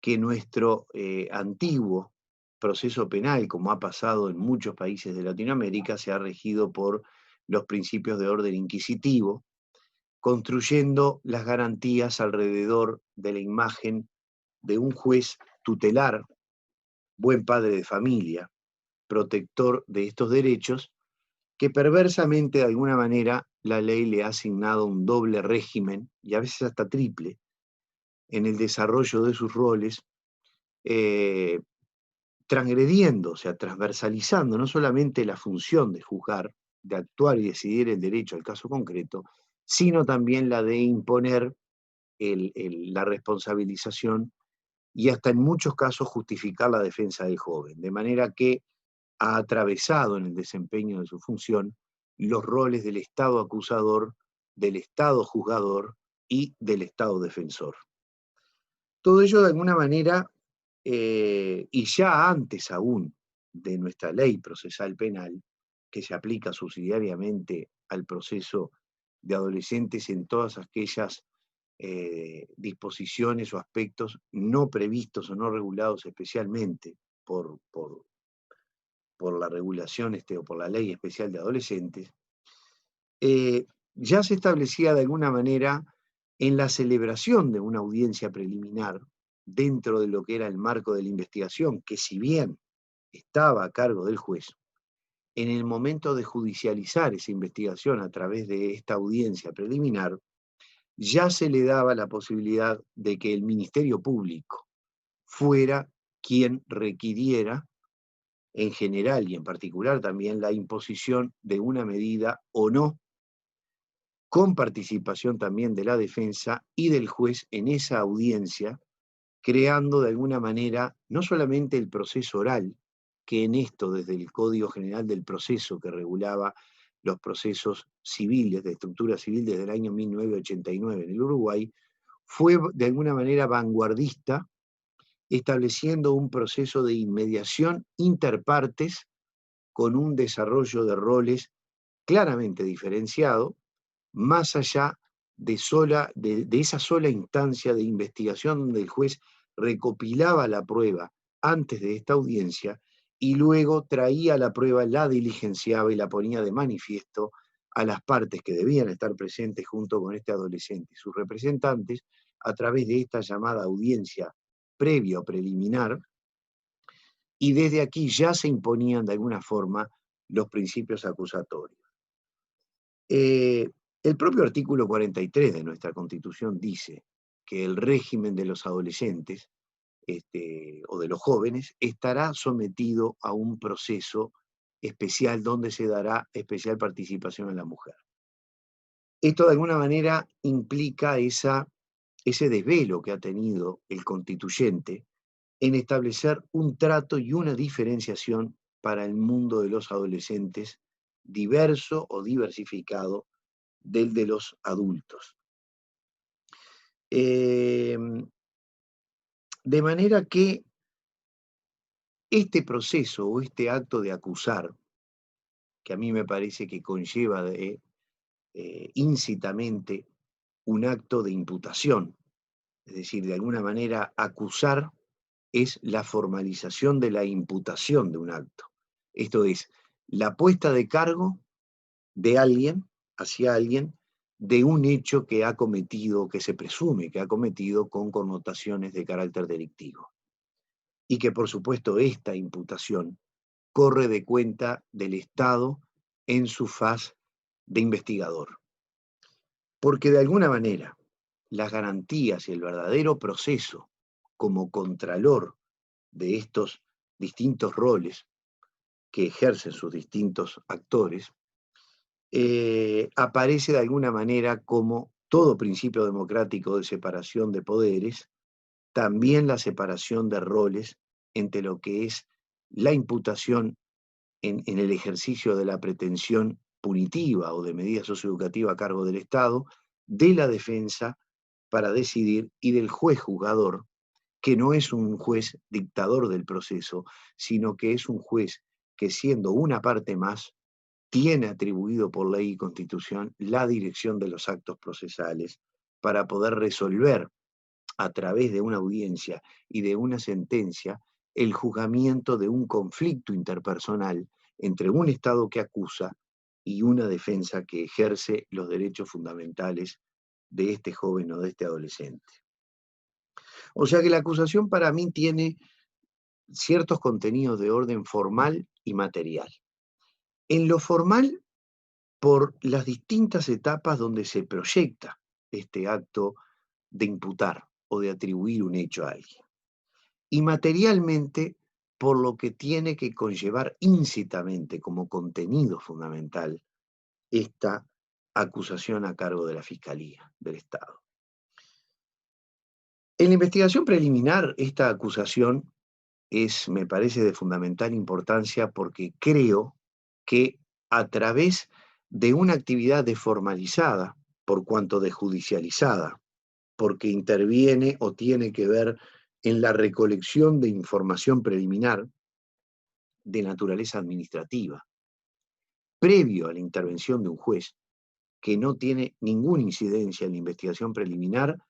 que nuestro antiguo proceso penal, como ha pasado en muchos países de Latinoamérica, se ha regido por los principios de orden inquisitivo, construyendo las garantías alrededor de la imagen de un juez tutelar, buen padre de familia, protector de estos derechos, que perversamente de alguna manera la ley le ha asignado un doble régimen, y a veces hasta triple, en el desarrollo de sus roles, transgrediendo, o sea, transversalizando no solamente la función de juzgar, de actuar y decidir el derecho al caso concreto, sino también la de imponer la responsabilización y hasta en muchos casos justificar la defensa del joven, de manera que ha atravesado en el desempeño de su función los roles del Estado acusador, del Estado juzgador y del Estado defensor. Todo ello de alguna manera, y ya antes aún de nuestra ley procesal penal, que se aplica subsidiariamente al proceso de adolescentes en todas aquellas disposiciones o aspectos no previstos o no regulados especialmente por la regulación o por la ley especial de adolescentes, ya se establecía de alguna manera en la celebración de una audiencia preliminar dentro de lo que era el marco de la investigación, que si bien estaba a cargo del juez, en el momento de judicializar esa investigación a través de esta audiencia preliminar, ya se le daba la posibilidad de que el Ministerio Público fuera quien requiriera, en general y en particular también, la imposición de una medida o no, con participación también de la defensa y del juez en esa audiencia, creando de alguna manera no solamente el proceso oral, que en esto desde el Código General del Proceso que regulaba los procesos civiles, de estructura civil desde el año 1989 en el Uruguay, fue de alguna manera vanguardista, estableciendo un proceso de inmediación interpartes con un desarrollo de roles claramente diferenciado, más allá de esa sola instancia de investigación donde el juez recopilaba la prueba antes de esta audiencia y luego traía la prueba, la diligenciaba y la ponía de manifiesto a las partes que debían estar presentes junto con este adolescente y sus representantes a través de esta llamada audiencia previa o preliminar, y desde aquí ya se imponían de alguna forma los principios acusatorios. El propio artículo 43 de nuestra Constitución dice que el régimen de los adolescentes o de los jóvenes estará sometido a un proceso especial donde se dará especial participación a la mujer. Esto de alguna manera implica ese desvelo que ha tenido el constituyente en establecer un trato y una diferenciación para el mundo de los adolescentes diverso o diversificado del de los adultos. De manera que este proceso o este acto de acusar, que a mí me parece que conlleva íncitamente un acto de imputación, es decir, de alguna manera acusar es la formalización de la imputación de un acto. Esto es, la puesta de cargo de alguien hacia alguien de un hecho que ha cometido, que se presume que ha cometido con connotaciones de carácter delictivo. Y que por supuesto esta imputación corre de cuenta del Estado en su faz de investigador. Porque de alguna manera las garantías y el verdadero proceso como contralor de estos distintos roles que ejercen sus distintos actores, aparece de alguna manera como todo principio democrático de separación de poderes, también la separación de roles entre lo que es la imputación en el ejercicio de la pretensión punitiva o de medida socioeducativa a cargo del Estado, de la defensa para decidir y del juez juzgador, que no es un juez dictador del proceso, sino que es un juez que siendo una parte más, tiene atribuido por ley y constitución la dirección de los actos procesales para poder resolver a través de una audiencia y de una sentencia el juzgamiento de un conflicto interpersonal entre un Estado que acusa y una defensa que ejerce los derechos fundamentales de este joven o de este adolescente. O sea que la acusación para mí tiene ciertos contenidos de orden formal y material. En lo formal, por las distintas etapas donde se proyecta este acto de imputar o de atribuir un hecho a alguien. Y materialmente, por lo que tiene que conllevar íncitamente como contenido fundamental esta acusación a cargo de la Fiscalía del Estado. En la investigación preliminar, esta acusación me parece, de fundamental importancia porque creo que a través de una actividad desformalizada, por cuanto desjudicializada, porque interviene o tiene que ver en la recolección de información preliminar de naturaleza administrativa, previo a la intervención de un juez, que no tiene ninguna incidencia en la investigación preliminar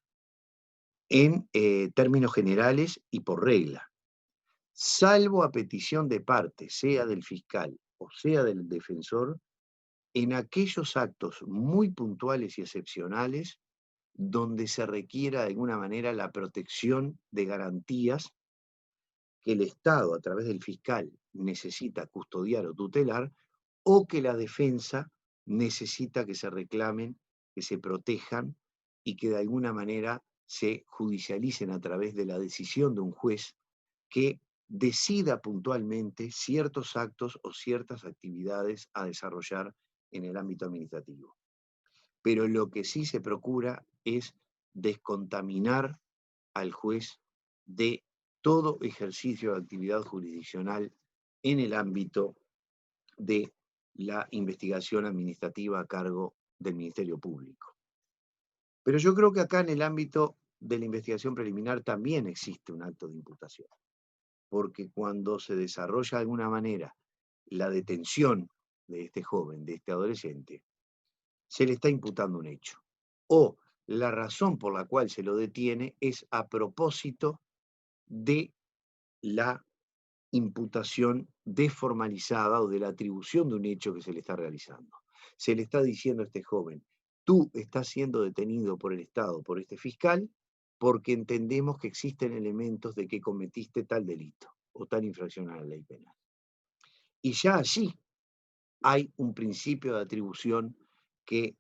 en términos generales y por regla, salvo a petición de parte, sea del fiscal o sea del defensor, en aquellos actos muy puntuales y excepcionales donde se requiera de alguna manera la protección de garantías que el Estado, a través del fiscal, necesita custodiar o tutelar, o que la defensa necesita que se reclamen, que se protejan y que de alguna manera se judicialicen a través de la decisión de un juez que decida puntualmente ciertos actos o ciertas actividades a desarrollar en el ámbito administrativo. Pero lo que sí se procura es descontaminar al juez de todo ejercicio de actividad jurisdiccional en el ámbito de la investigación administrativa a cargo del Ministerio Público. Pero yo creo que acá en el ámbito de la investigación preliminar también existe un acto de imputación, porque cuando se desarrolla de alguna manera la detención de este joven, de este adolescente, se le está imputando un hecho. O la razón por la cual se lo detiene es a propósito de la imputación desformalizada o de la atribución de un hecho que se le está realizando. Se le está diciendo a este joven, tú estás siendo detenido por el Estado, por este fiscal, porque entendemos que existen elementos de que cometiste tal delito o tal infracción a la ley penal. Y ya allí hay un principio de atribución que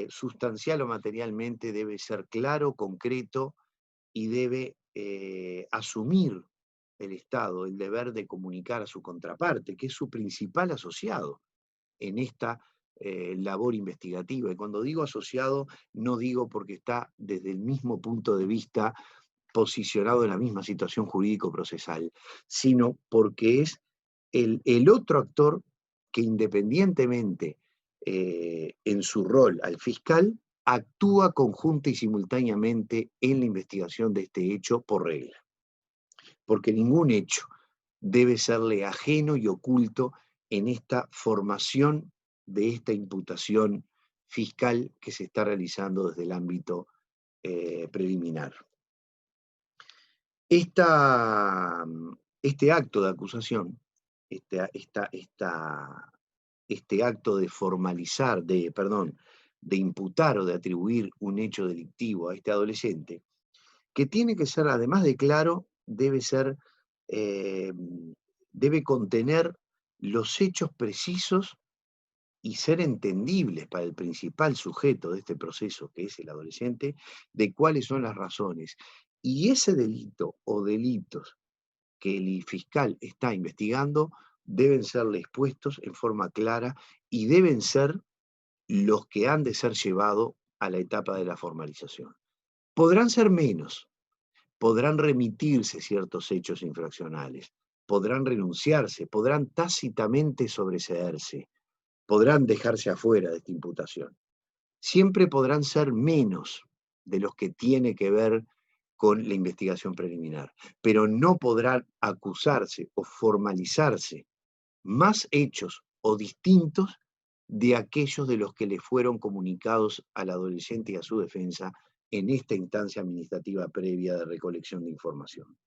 sustancial o materialmente debe ser claro, concreto y debe asumir el Estado el deber de comunicar a su contraparte, que es su principal asociado en esta labor investigativa. Y cuando digo asociado, no digo porque está desde el mismo punto de vista posicionado en la misma situación jurídico-procesal, sino porque es el otro actor que independientemente en su rol al fiscal, actúa conjunta y simultáneamente en la investigación de este hecho por regla. Porque ningún hecho debe serle ajeno y oculto en esta formación de esta imputación fiscal que se está realizando desde el ámbito preliminar. Este acto de acusación, este acto de de imputar o de atribuir un hecho delictivo a este adolescente, que tiene que ser, además de claro, eh, debe contener los hechos precisos y ser entendibles para el principal sujeto de este proceso, que es el adolescente, de cuáles son las razones. Y ese delito o delitos que el fiscal está investigando deben serle expuestos en forma clara y deben ser los que han de ser llevados a la etapa de la formalización. Podrán ser menos, podrán remitirse ciertos hechos infraccionales, podrán renunciarse, podrán tácitamente sobreseerse, podrán dejarse afuera de esta imputación. Siempre podrán ser menos de los que tiene que ver con la investigación preliminar, pero no podrán acusarse o formalizarse más hechos o distintos de aquellos de los que le fueron comunicados al adolescente y a su defensa en esta instancia administrativa previa de recolección de información.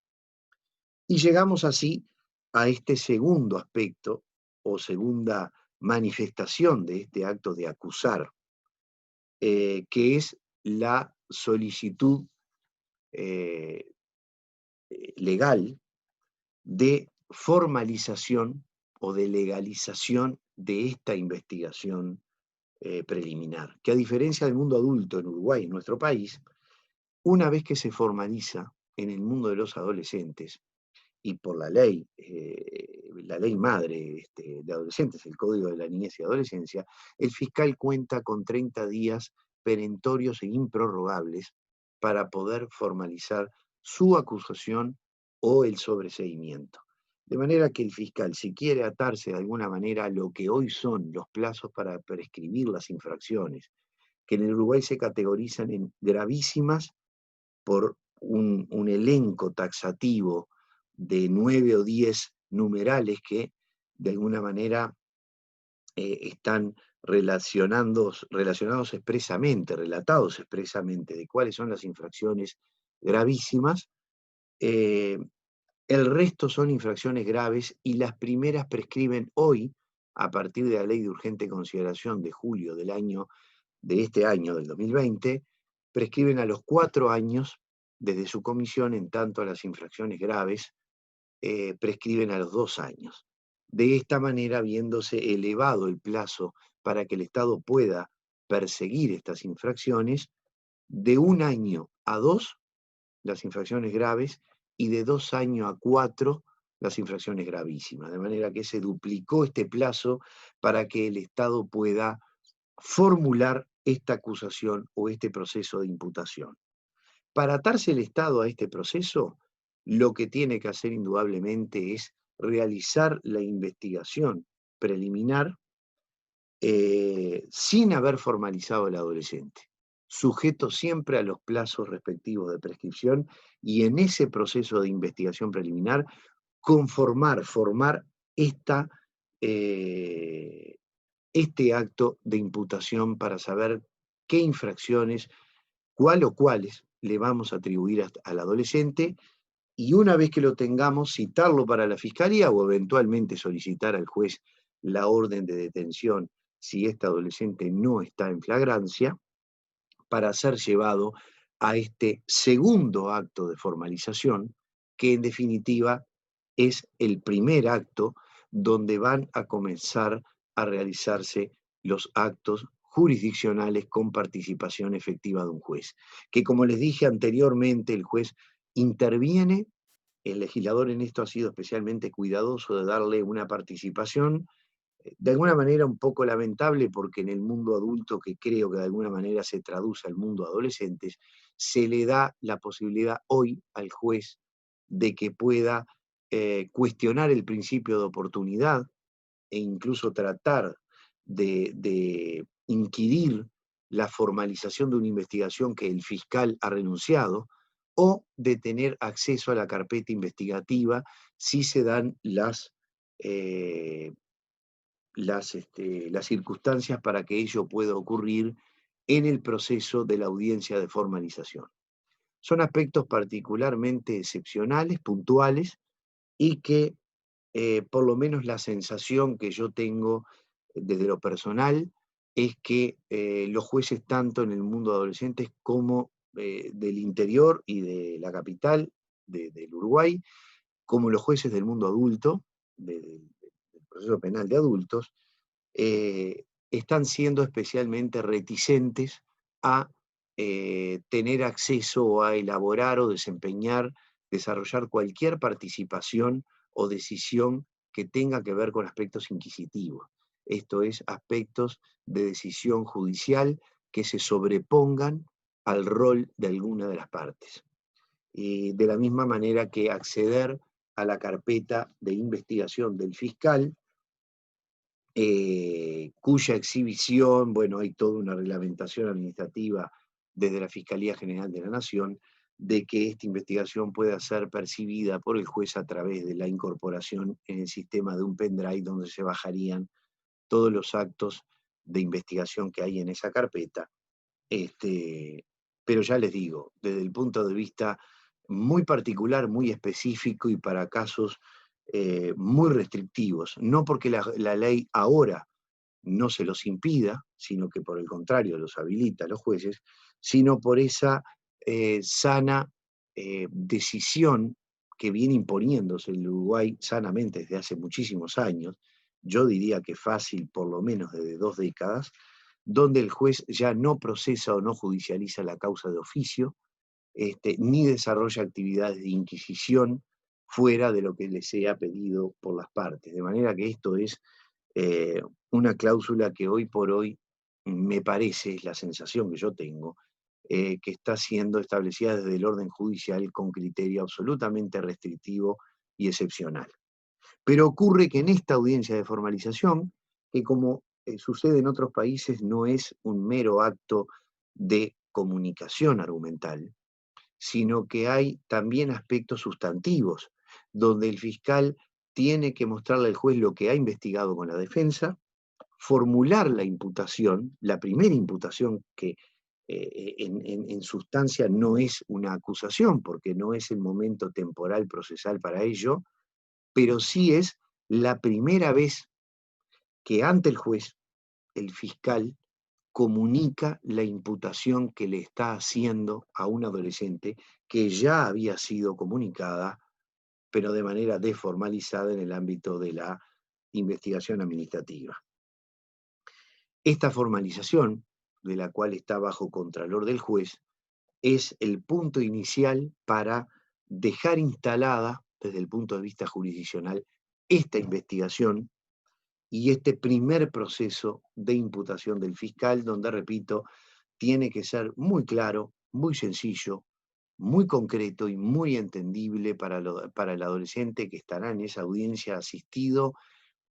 Y llegamos así a este segundo aspecto o segunda manifestación de este acto de acusar, que es la solicitud eh, legal de formalización o de legalización de esta investigación preliminar, que a diferencia del mundo adulto en Uruguay, en nuestro país, una vez que se formaliza en el mundo de los adolescentes, y por la ley madre de adolescentes, el Código de la Niñez y Adolescencia, el fiscal cuenta con 30 días perentorios e improrrogables para poder formalizar su acusación o el sobreseimiento. De manera que el fiscal, si quiere atarse de alguna manera a lo que hoy son los plazos para prescribir las infracciones, que en el Uruguay se categorizan en gravísimas por un elenco taxativo de 9 o 10 numerales que de alguna manera están relacionados expresamente, relatados expresamente de cuáles son las infracciones gravísimas. El resto son infracciones graves y las primeras prescriben hoy, a partir de la ley de urgente consideración de julio de este año, del 2020, prescriben a los 4 años desde su comisión, en tanto a las infracciones graves prescriben a los 2 años. De esta manera, viéndose elevado el plazo para que el Estado pueda perseguir estas infracciones, de 1 año a 2 las infracciones graves y de 2 años a 4 las infracciones gravísimas. De manera que se duplicó este plazo para que el Estado pueda formular esta acusación o este proceso de imputación. Para atarse el Estado a este proceso, lo que tiene que hacer indudablemente es realizar la investigación preliminar sin haber formalizado al adolescente, sujeto siempre a los plazos respectivos de prescripción y en ese proceso de investigación preliminar formar esta, este acto de imputación para saber qué infracciones, cuál o cuáles le vamos a atribuir al adolescente y una vez que lo tengamos, citarlo para la fiscalía o eventualmente solicitar al juez la orden de detención si este adolescente no está en flagrancia, para ser llevado a este segundo acto de formalización, que en definitiva es el primer acto donde van a comenzar a realizarse los actos jurisdiccionales con participación efectiva de un juez. Que como les dije anteriormente, el juez interviene, el legislador en esto ha sido especialmente cuidadoso de darle una participación de alguna manera un poco lamentable porque en el mundo adulto, que creo que de alguna manera se traduce al mundo adolescentes, se le da la posibilidad hoy al juez de que pueda cuestionar el principio de oportunidad e incluso tratar de inquirir la formalización de una investigación que el fiscal ha renunciado o de tener acceso a la carpeta investigativa si se dan eh, las circunstancias para que ello pueda ocurrir en el proceso de la audiencia de formalización. Son aspectos particularmente excepcionales, puntuales, y que por lo menos la sensación que yo tengo desde lo personal es que los jueces tanto en el mundo de adolescentes como del interior y de la capital del Uruguay, como los jueces del mundo adulto, del proceso penal de adultos, están siendo especialmente reticentes a tener acceso o a elaborar o desempeñar, desarrollar cualquier participación o decisión que tenga que ver con aspectos inquisitivos. Esto es, aspectos de decisión judicial que se sobrepongan al rol de alguna de las partes. Y de la misma manera que acceder a la carpeta de investigación del fiscal, cuya exhibición, bueno, hay toda una reglamentación administrativa desde la Fiscalía General de la Nación, de que esta investigación pueda ser percibida por el juez a través de la incorporación en el sistema de un pendrive donde se bajarían todos los actos de investigación que hay en esa carpeta. Pero ya les digo, desde el punto de vista muy particular, muy específico y para casos muy restrictivos, no porque la ley ahora no se los impida, sino que por el contrario los habilita a los jueces, sino por esa sana decisión que viene imponiéndose en el Uruguay sanamente desde hace muchísimos años, yo diría que fácil por lo menos desde 2 décadas, donde el juez ya no procesa o no judicializa la causa de oficio, ni desarrolla actividades de inquisición fuera de lo que le sea pedido por las partes. De manera que esto es una cláusula que hoy por hoy me parece, es la sensación que yo tengo, que está siendo establecida desde el orden judicial con criterio absolutamente restrictivo y excepcional. Pero ocurre que en esta audiencia de formalización, que como sucede en otros países, no es un mero acto de comunicación argumental, sino que hay también aspectos sustantivos, donde el fiscal tiene que mostrarle al juez lo que ha investigado con la defensa, formular la imputación, la primera imputación que en sustancia no es una acusación, porque no es el momento temporal procesal para ello, pero sí es la primera vez que ante el juez, el fiscal comunica la imputación que le está haciendo a un adolescente que ya había sido comunicada, pero de manera desformalizada en el ámbito de la investigación administrativa. Esta formalización, de la cual está bajo contralor del juez, es el punto inicial para dejar instalada, desde el punto de vista jurisdiccional, esta investigación y este primer proceso de imputación del fiscal, donde, repito, tiene que ser muy claro, muy sencillo, muy concreto y muy entendible para el adolescente que estará en esa audiencia asistido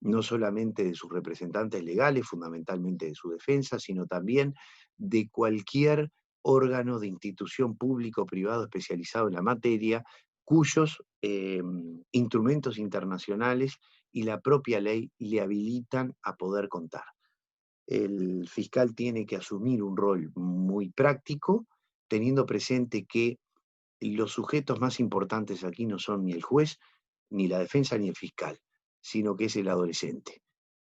no solamente de sus representantes legales, fundamentalmente de su defensa, sino también de cualquier órgano de institución pública o privado especializado en la materia, cuyos instrumentos internacionales y la propia ley le habilitan a poder contar. El fiscal tiene que asumir un rol muy práctico, teniendo presente que los sujetos más importantes aquí no son ni el juez, ni la defensa, ni el fiscal, sino que es el adolescente.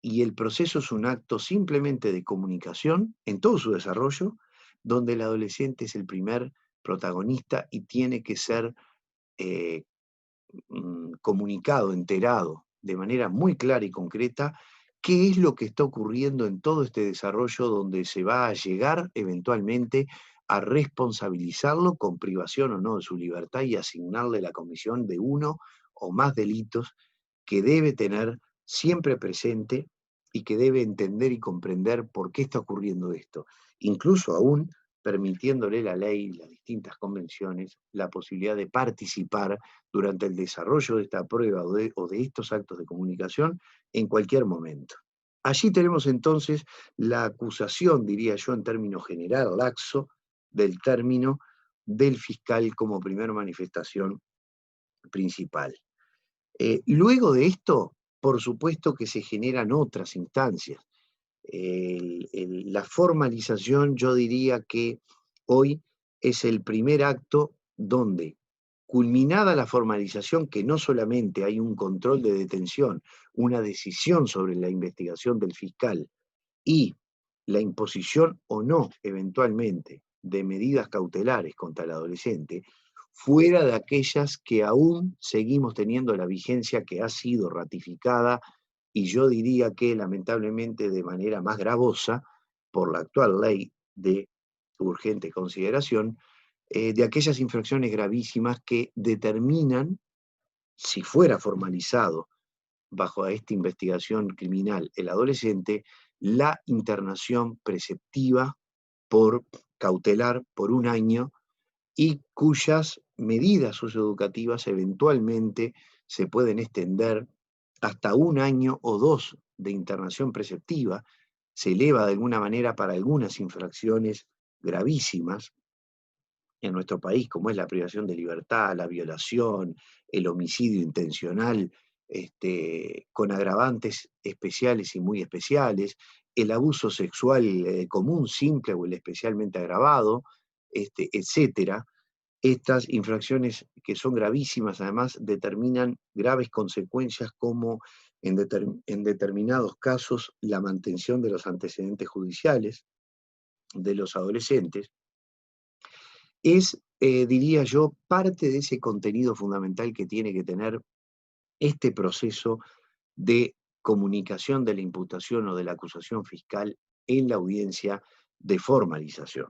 Y el proceso es un acto simplemente de comunicación en todo su desarrollo, donde el adolescente es el primer protagonista y tiene que ser eh, comunicado, enterado de manera muy clara y concreta qué es lo que está ocurriendo en todo este desarrollo donde se va a llegar eventualmente a responsabilizarlo con privación o no de su libertad y asignarle la comisión de uno o más delitos que debe tener siempre presente y que debe entender y comprender por qué está ocurriendo esto, incluso aún permitiéndole la ley y las distintas convenciones la posibilidad de participar durante el desarrollo de esta prueba o de estos actos de comunicación en cualquier momento. Allí tenemos entonces la acusación, diría yo en términos general, laxo, del término del fiscal como primera manifestación principal. Luego de esto, por supuesto que se generan otras instancias. La formalización, yo diría que hoy es el primer acto donde, culminada la formalización, que no solamente hay un control de detención, una decisión sobre la investigación del fiscal y la imposición o no, eventualmente, de medidas cautelares contra el adolescente, fuera de aquellas que aún seguimos teniendo la vigencia que ha sido ratificada, y yo diría que lamentablemente de manera más gravosa, por la actual ley de urgente consideración, de aquellas infracciones gravísimas que determinan, si fuera formalizado bajo esta investigación criminal el adolescente, la internación preceptiva por cautelar por 1 año, y cuyas medidas socioeducativas eventualmente se pueden extender hasta 1 año o 2 de internación preceptiva. Se eleva de alguna manera para algunas infracciones gravísimas en nuestro país, como es la privación de libertad, la violación, el homicidio intencional, con agravantes especiales y muy especiales, el abuso sexual común, simple o el especialmente agravado, etcétera. Estas infracciones, que son gravísimas, además determinan graves consecuencias como en determinados casos la mantención de los antecedentes judiciales de los adolescentes. Es, diría yo, parte de ese contenido fundamental que tiene que tener este proceso de comunicación de la imputación o de la acusación fiscal en la audiencia de formalización.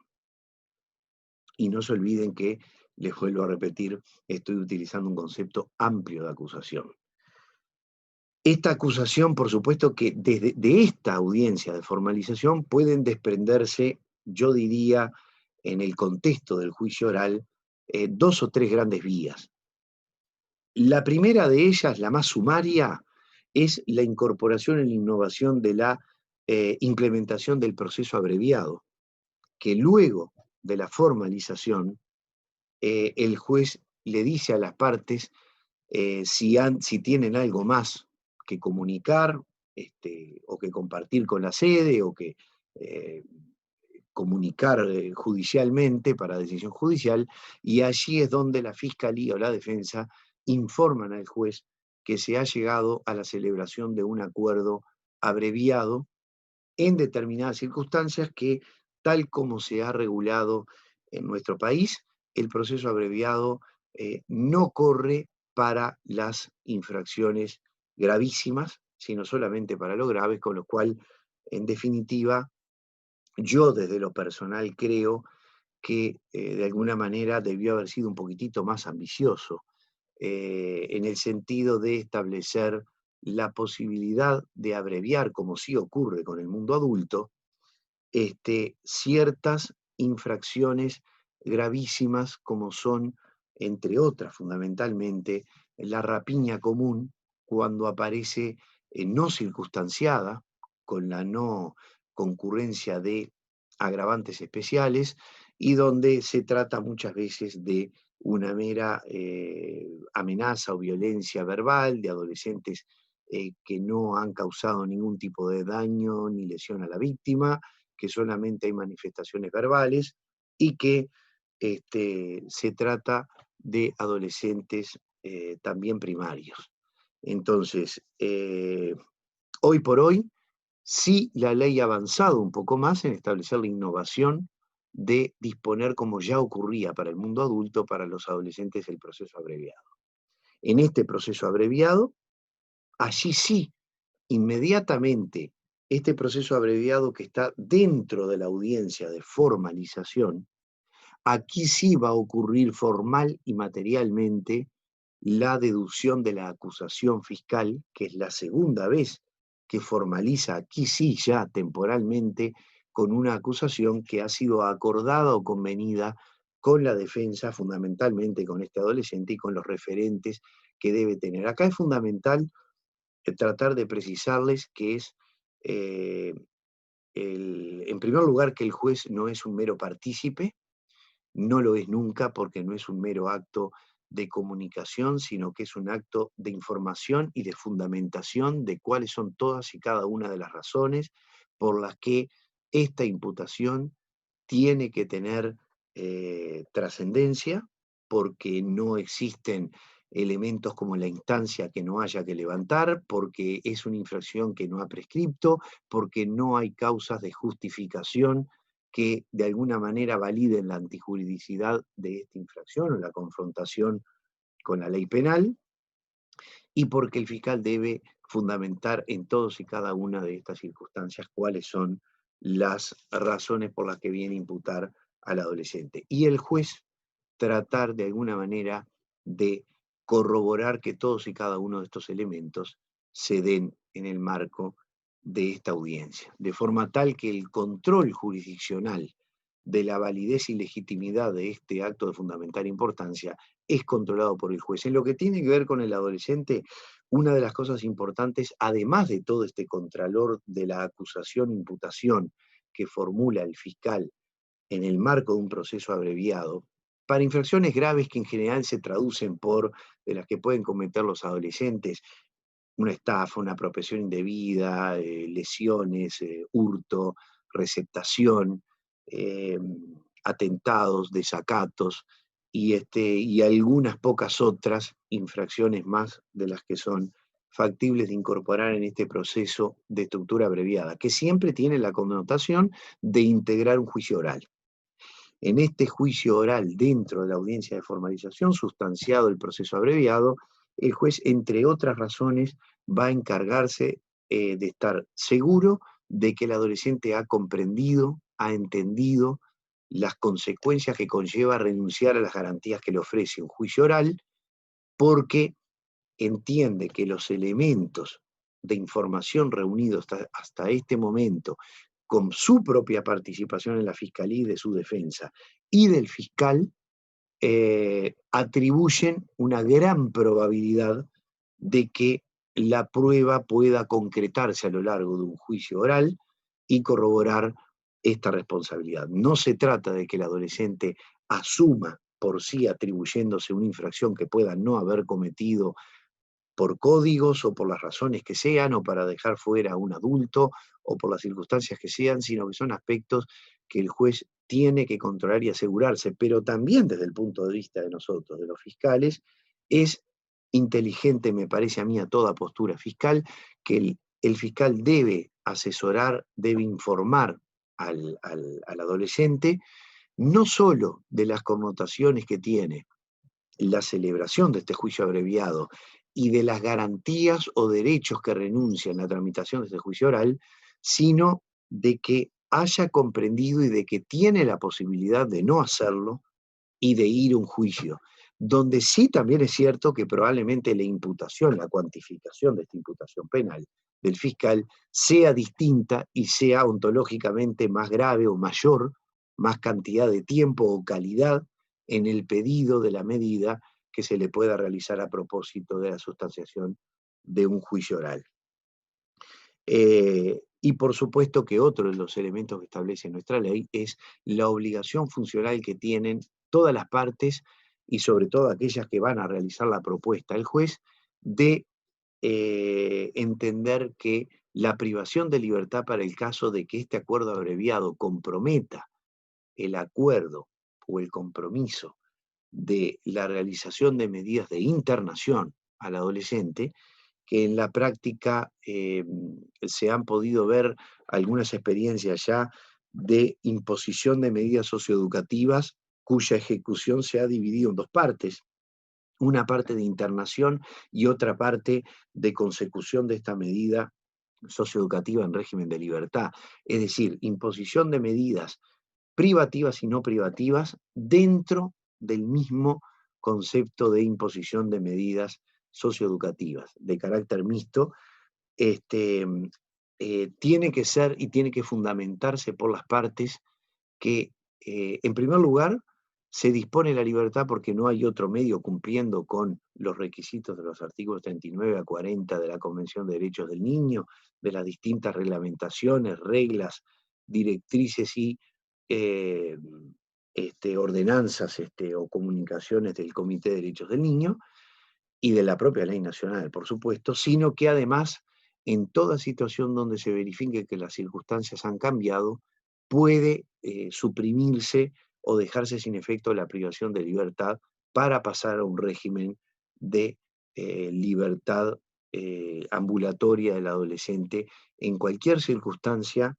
Y no se olviden que, les vuelvo a repetir, estoy utilizando un concepto amplio de acusación. Esta acusación, por supuesto que desde de esta audiencia de formalización pueden desprenderse, yo diría, en el contexto del juicio oral, 2 o 3 grandes vías. La primera de ellas, la más sumaria, es la incorporación y la innovación de la implementación del proceso abreviado, que luego de la formalización, el juez le dice a las partes si tienen algo más que comunicar, o que compartir con la sede, o que eh, comunicar judicialmente para decisión judicial, y allí es donde la fiscalía o la defensa informan al juez que se ha llegado a la celebración de un acuerdo abreviado en determinadas circunstancias que, tal como se ha regulado en nuestro país, el proceso abreviado no corre para las infracciones gravísimas, sino solamente para lo graves, con lo cual, en definitiva, yo desde lo personal creo que de alguna manera debió haber sido un poquitito más ambicioso, en el sentido de establecer la posibilidad de abreviar, como sí ocurre con el mundo adulto, ciertas infracciones gravísimas como son, entre otras fundamentalmente, la rapiña común, cuando aparece no circunstanciada, con la no concurrencia de agravantes especiales, y donde se trata muchas veces de una mera amenaza o violencia verbal de adolescentes que no han causado ningún tipo de daño ni lesión a la víctima, que solamente hay manifestaciones verbales, y que se trata de adolescentes también primarios. Entonces, hoy por hoy, sí, la ley ha avanzado un poco más en establecer la innovación de disponer, como ya ocurría para el mundo adulto, para los adolescentes el proceso abreviado. En este proceso abreviado, allí sí, inmediatamente, este proceso abreviado que está dentro de la audiencia de formalización, aquí sí va a ocurrir formal y materialmente la deducción de la acusación fiscal, que es la segunda vez que formaliza aquí sí ya temporalmente con una acusación que ha sido acordada o convenida con la defensa, fundamentalmente con este adolescente y con los referentes que debe tener. Acá es fundamental tratar de precisarles que es, en primer lugar, que el juez no es un mero partícipe, no lo es nunca, porque no es un mero acto de comunicación, sino que es un acto de información y de fundamentación de cuáles son todas y cada una de las razones por las que esta imputación tiene que tener trascendencia, porque no existen elementos como la instancia que no haya que levantar, porque es una infracción que no ha prescripto, porque no hay causas de justificación que de alguna manera validen la antijuridicidad de esta infracción o la confrontación con la ley penal, y porque el fiscal debe fundamentar en todos y cada una de estas circunstancias cuáles son las razones por las que viene a imputar al adolescente. Y el juez tratar de alguna manera de corroborar que todos y cada uno de estos elementos se den en el marco de esta audiencia, de forma tal que el control jurisdiccional de la validez y legitimidad de este acto de fundamental importancia es controlado por el juez. En lo que tiene que ver con el adolescente, una de las cosas importantes, además de todo este contralor de la acusación-imputación que formula el fiscal en el marco de un proceso abreviado, para infracciones graves que en general se traducen por de las que pueden cometer los adolescentes, una estafa, una apropiación indebida, lesiones, hurto, receptación, eh, atentados, desacatos y algunas pocas otras infracciones más de las que son factibles de incorporar en este proceso de estructura abreviada, que siempre tiene la connotación de integrar un juicio oral. En este juicio oral, dentro de la audiencia de formalización, sustanciado el proceso abreviado, el juez, entre otras razones, va a encargarse de estar seguro de que el adolescente ha comprendido, ha entendido las consecuencias que conlleva renunciar a las garantías que le ofrece un juicio oral, porque entiende que los elementos de información reunidos hasta este momento, con su propia participación en la fiscalía y de su defensa, y del fiscal, atribuyen una gran probabilidad de que la prueba pueda concretarse a lo largo de un juicio oral y corroborar esta responsabilidad. No se trata de que el adolescente asuma por sí atribuyéndose una infracción que pueda no haber cometido por códigos o por las razones que sean, o para dejar fuera a un adulto, o por las circunstancias que sean, sino que son aspectos que el juez tiene que controlar y asegurarse, pero también desde el punto de vista de nosotros, de los fiscales, es inteligente, me parece a mí, a toda postura fiscal, que el fiscal debe asesorar, debe informar al adolescente, no solo de las connotaciones que tiene la celebración de este juicio abreviado y de las garantías o derechos que renuncia en la tramitación de este juicio oral, sino de que haya comprendido y de que tiene la posibilidad de no hacerlo y de ir a un juicio, donde sí también es cierto que probablemente la imputación, la cuantificación de esta imputación penal del fiscal sea distinta y sea ontológicamente más grave o mayor, más cantidad de tiempo o calidad en el pedido de la medida que se le pueda realizar a propósito de la sustanciación de un juicio oral. Y por supuesto que otro de los elementos que establece nuestra ley es la obligación funcional que tienen todas las partes y sobre todo aquellas que van a realizar la propuesta al juez de entender que la privación de libertad para el caso de que este acuerdo abreviado comprometa el acuerdo o el compromiso de la realización de medidas de internación al adolescente, que en la práctica se han podido ver algunas experiencias ya de imposición de medidas socioeducativas cuya ejecución se ha dividido en dos partes, una parte de internación y otra parte de consecución de esta medida socioeducativa en régimen de libertad. Es decir, imposición de medidas privativas y no privativas dentro del mismo concepto de imposición de medidas socioeducativas de carácter mixto, tiene que ser y tiene que fundamentarse por las partes que, en primer lugar, se dispone la libertad porque no hay otro medio cumpliendo con los requisitos de los artículos 39 a 40 de la Convención de Derechos del Niño, de las distintas reglamentaciones, reglas, directrices y eh, ordenanzas o comunicaciones del Comité de Derechos del Niño y de la propia ley nacional, por supuesto, sino que además, en toda situación donde se verifique que las circunstancias han cambiado, puede suprimirse o dejarse sin efecto la privación de libertad para pasar a un régimen de libertad ambulatoria del adolescente en cualquier circunstancia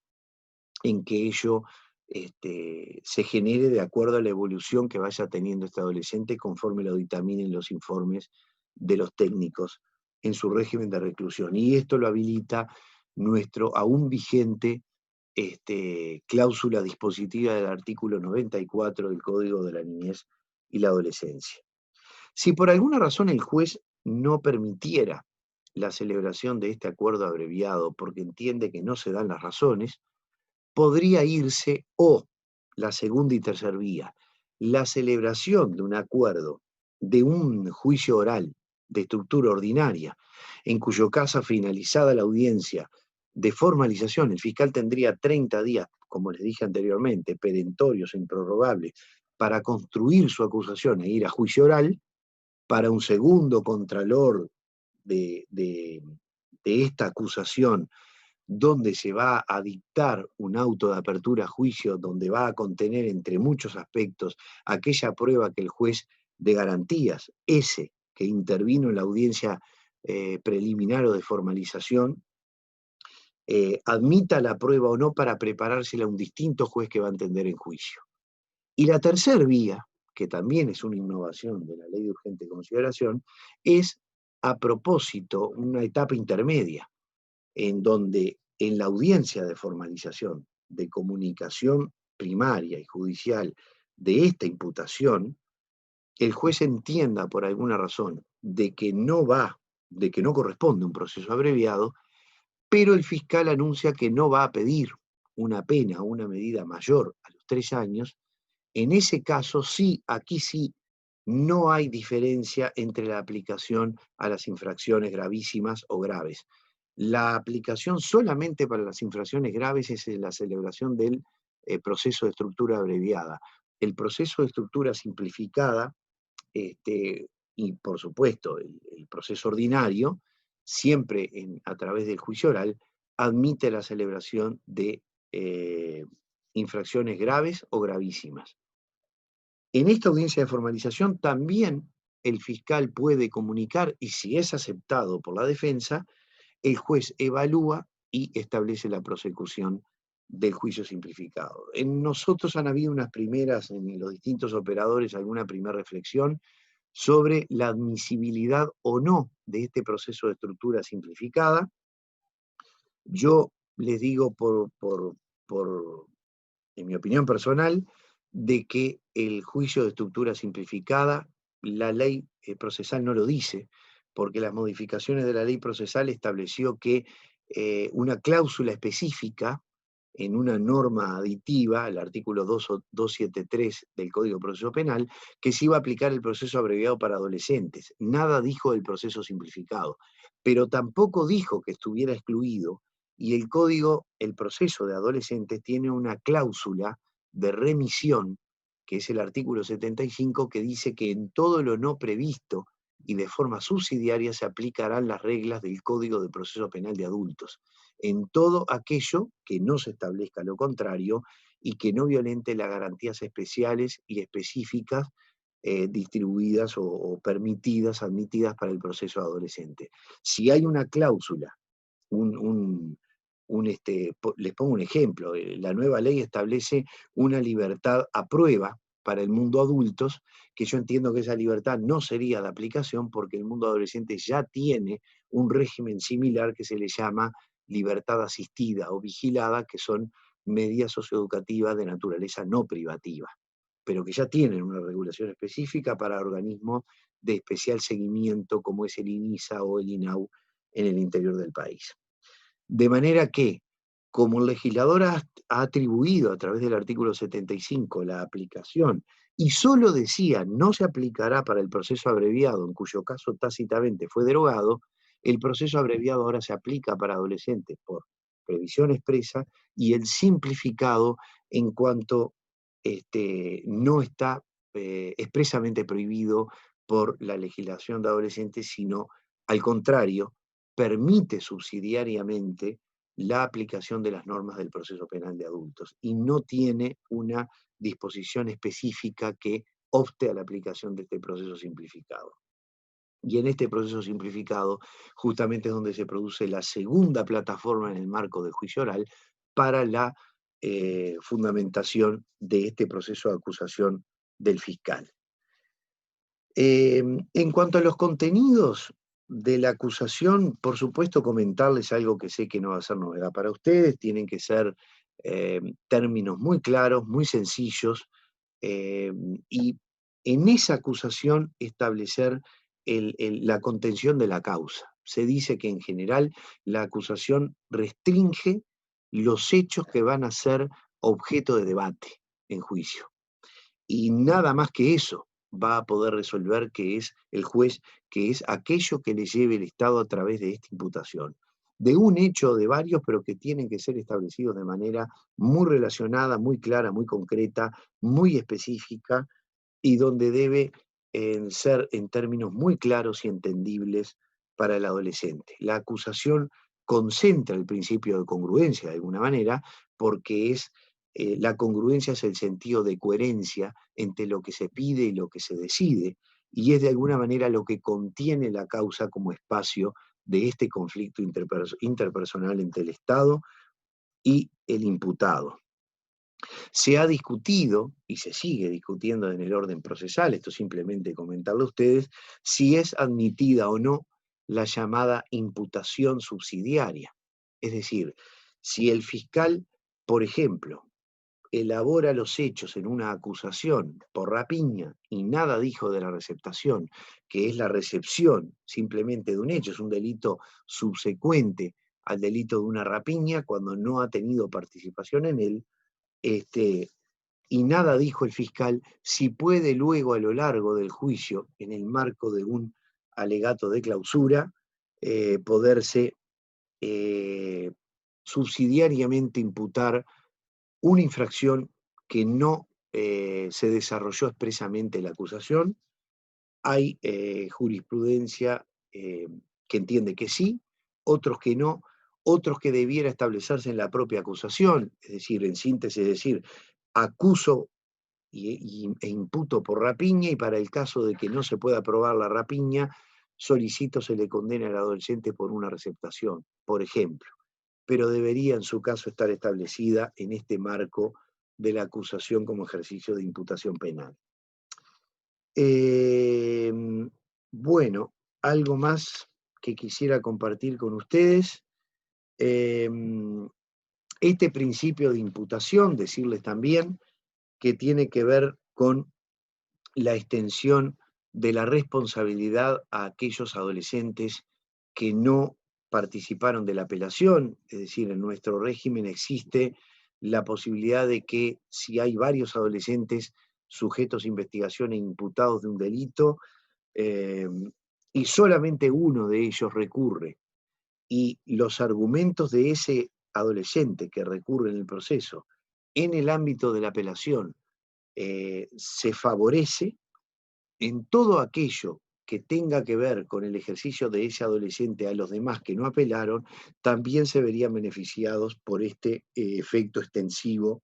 en que ello se genere de acuerdo a la evolución que vaya teniendo este adolescente conforme lo dictaminen los informes de los técnicos en su régimen de reclusión. Y esto lo habilita nuestro aún vigente cláusula dispositiva del artículo 94 del Código de la Niñez y la Adolescencia. Si por alguna razón el juez no permitiera la celebración de este acuerdo abreviado porque entiende que no se dan las razones, podría irse o la segunda y tercera vía, la celebración de un acuerdo, de un juicio oral de estructura ordinaria, en cuyo caso, finalizada la audiencia de formalización, el fiscal tendría 30 días, como les dije anteriormente, perentorios e improrrogables, para construir su acusación e ir a juicio oral. Para un segundo contralor de esta acusación, donde se va a dictar un auto de apertura a juicio, donde va a contener, entre muchos aspectos, aquella prueba que el juez de garantías, ese que intervino en la audiencia preliminar o de formalización, admita la prueba o no para preparársela a un distinto juez que va a entender en juicio. Y la tercera vía, que también es una innovación de la ley de urgente consideración, es a propósito una etapa intermedia, en donde en la audiencia de formalización, de comunicación primaria y judicial de esta imputación, el juez entienda por alguna razón de que no corresponde un proceso abreviado, pero el fiscal anuncia que no va a pedir una pena o una medida mayor a los 3 años. En ese caso, sí, aquí sí, no hay diferencia entre la aplicación a las infracciones gravísimas o graves. La aplicación solamente para las infracciones graves es la celebración del proceso de estructura abreviada. El proceso de estructura simplificada, y por supuesto el proceso ordinario, siempre a través del juicio oral, admite la celebración de infracciones graves o gravísimas. En esta audiencia de formalización también el fiscal puede comunicar, y si es aceptado por la defensa, el juez evalúa y establece la prosecución del juicio simplificado. En nosotros han habido unas primeras, en los distintos operadores, alguna primera reflexión sobre la admisibilidad o no de este proceso de estructura simplificada. Yo les digo en mi opinión personal, de que el juicio de estructura simplificada, la ley procesal no lo dice, porque las modificaciones de la ley procesal estableció que una cláusula específica en una norma aditiva, el artículo 273 del Código de Proceso Penal, que se iba a aplicar el proceso abreviado para adolescentes. Nada dijo del proceso simplificado, pero tampoco dijo que estuviera excluido, y el código, el proceso de adolescentes tiene una cláusula de remisión, que es el artículo 75, que dice que en todo lo no previsto y de forma subsidiaria se aplicarán las reglas del Código de Proceso Penal de Adultos, en todo aquello que no se establezca lo contrario y que no violente las garantías especiales y específicas distribuidas o permitidas, admitidas para el proceso adolescente. Si hay una cláusula, les pongo un ejemplo, la nueva ley establece una libertad a prueba para el mundo adultos, que yo entiendo que esa libertad no sería de aplicación porque el mundo adolescente ya tiene un régimen similar que se le llama libertad asistida o vigilada, que son medidas socioeducativas de naturaleza no privativa, pero que ya tienen una regulación específica para organismos de especial seguimiento como es el INISA o el INAU en el interior del país. De manera que, como el legislador ha atribuido a través del artículo 75 la aplicación, y solo decía no se aplicará para el proceso abreviado, en cuyo caso tácitamente fue derogado, el proceso abreviado ahora se aplica para adolescentes por previsión expresa, y el simplificado en cuanto no está expresamente prohibido por la legislación de adolescentes, sino al contrario, permite subsidiariamente la aplicación de las normas del proceso penal de adultos y no tiene una disposición específica que opte a la aplicación de este proceso simplificado. Y en este proceso simplificado, justamente es donde se produce la segunda plataforma en el marco del juicio oral para la fundamentación de este proceso de acusación del fiscal. En cuanto a los contenidos de la acusación, por supuesto comentarles algo que sé que no va a ser novedad para ustedes, tienen que ser términos muy claros, muy sencillos, y en esa acusación establecer la contención de la causa. Se dice que en general la acusación restringe los hechos que van a ser objeto de debate en juicio. Y nada más que eso va a poder resolver que es el juez, que es aquello que le lleve el Estado a través de esta imputación. De un hecho o de varios, pero que tienen que ser establecidos de manera muy relacionada, muy clara, muy concreta, muy específica, y donde debe ser en términos muy claros y entendibles para el adolescente. La acusación concentra el principio de congruencia de alguna manera, porque la congruencia es el sentido de coherencia entre lo que se pide y lo que se decide, y es de alguna manera lo que contiene la causa como espacio de este conflicto interpersonal entre el Estado y el imputado. Se ha discutido, y se sigue discutiendo en el orden procesal, esto simplemente comentarlo a ustedes, si es admitida o no la llamada imputación subsidiaria. Es decir, si el fiscal, por ejemplo, elabora los hechos en una acusación por rapiña y nada dijo de la receptación, que es la recepción simplemente de un hecho, es un delito subsecuente al delito de una rapiña cuando no ha tenido participación en él, y nada dijo el fiscal, si puede luego a lo largo del juicio, en el marco de un alegato de clausura, poderse subsidiariamente imputar una infracción que no se desarrolló expresamente la acusación. Hay jurisprudencia que entiende que sí, otros que no, otros que debiera establecerse en la propia acusación, es decir, en síntesis, es decir, acuso e imputo por rapiña, y para el caso de que no se pueda probar la rapiña, solicito se le condene al adolescente por una receptación, por ejemplo. Pero debería en su caso estar establecida en este marco de la acusación como ejercicio de imputación penal. Eh, bueno, algo más que quisiera compartir con ustedes. Eh, este principio de imputación, decirles también que tiene que ver con la extensión de la responsabilidad a aquellos adolescentes que no participaron de la apelación, es decir, en nuestro régimen existe la posibilidad de que si hay varios adolescentes sujetos a investigación e imputados de un delito, eh, y solamente uno de ellos recurre, y los argumentos de ese adolescente que recurre en el proceso en el ámbito de la apelación se favorece, en todo aquello que tenga que ver con el ejercicio de ese adolescente a los demás que no apelaron, también se verían beneficiados por este efecto extensivo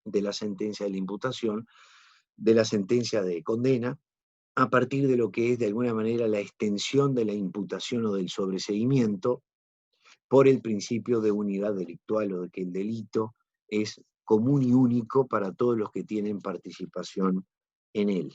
de la sentencia de la imputación, de la sentencia de condena, a partir de lo que es de alguna manera la extensión de la imputación o del sobreseimiento por el principio de unidad delictual, o de que el delito es común y único para todos los que tienen participación en él.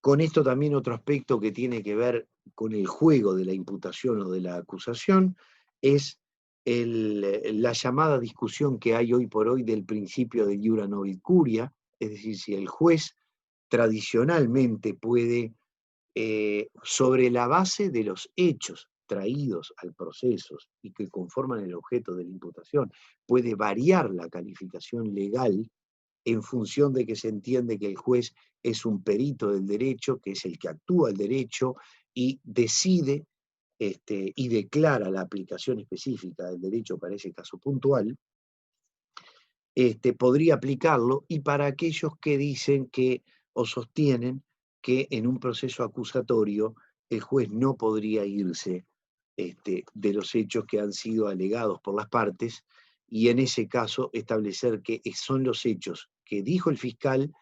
Con esto también otro aspecto que tiene que ver con el juego de la imputación o de la acusación es la llamada discusión que hay hoy por hoy del principio de iura novit curia, es decir, si el juez tradicionalmente puede, sobre la base de los hechos traídos al proceso y que conforman el objeto de la imputación, puede variar la calificación legal en función de que se entiende que el juez es un perito del derecho, que es el que actúa el derecho y decide y declara la aplicación específica del derecho para ese caso puntual, podría aplicarlo, y para aquellos que dicen que o sostienen que en un proceso acusatorio el juez no podría irse de los hechos que han sido alegados por las partes, y en ese caso establecer que son los hechos que dijo el fiscal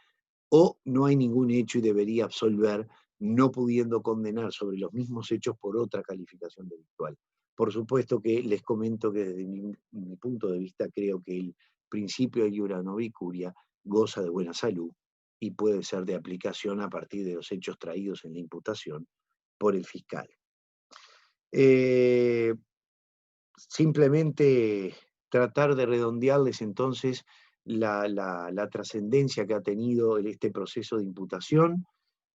o no hay ningún hecho y debería absolver, no pudiendo condenar sobre los mismos hechos por otra calificación delictual. Por supuesto que les comento que desde mi punto de vista creo que el principio de iura novi curia goza de buena salud y puede ser de aplicación a partir de los hechos traídos en la imputación por el fiscal. Simplemente tratar de redondearles entonces la trascendencia que ha tenido este proceso de imputación,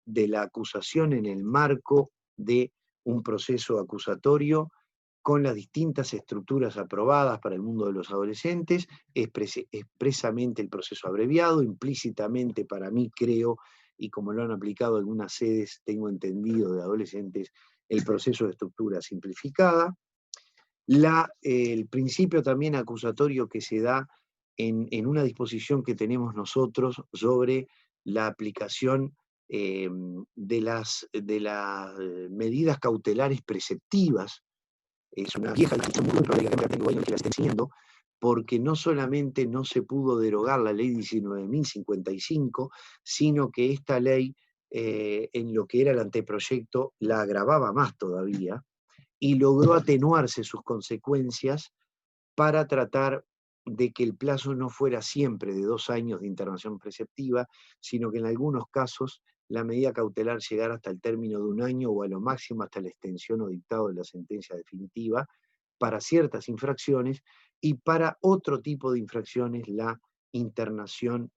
de la acusación en el marco de un proceso acusatorio con las distintas estructuras aprobadas para el mundo de los adolescentes, expresamente el proceso abreviado, implícitamente para mí creo, y como lo han aplicado algunas sedes, tengo entendido de adolescentes, el proceso de estructura simplificada, el principio también acusatorio que se da en una disposición que tenemos nosotros sobre la aplicación de las medidas cautelares preceptivas. Es una vieja discusión muy prolija que tengo años que la está enseñando, porque no solamente no se pudo derogar la ley 19.055, sino que esta ley, en lo que era el anteproyecto, la agravaba más todavía, y logró atenuarse sus consecuencias para tratar de que el plazo no fuera siempre de 2 años de internación preceptiva, sino que en algunos casos la medida cautelar llegara hasta el término de 1 año o a lo máximo hasta la extensión o dictado de la sentencia definitiva para ciertas infracciones, y para otro tipo de infracciones la internación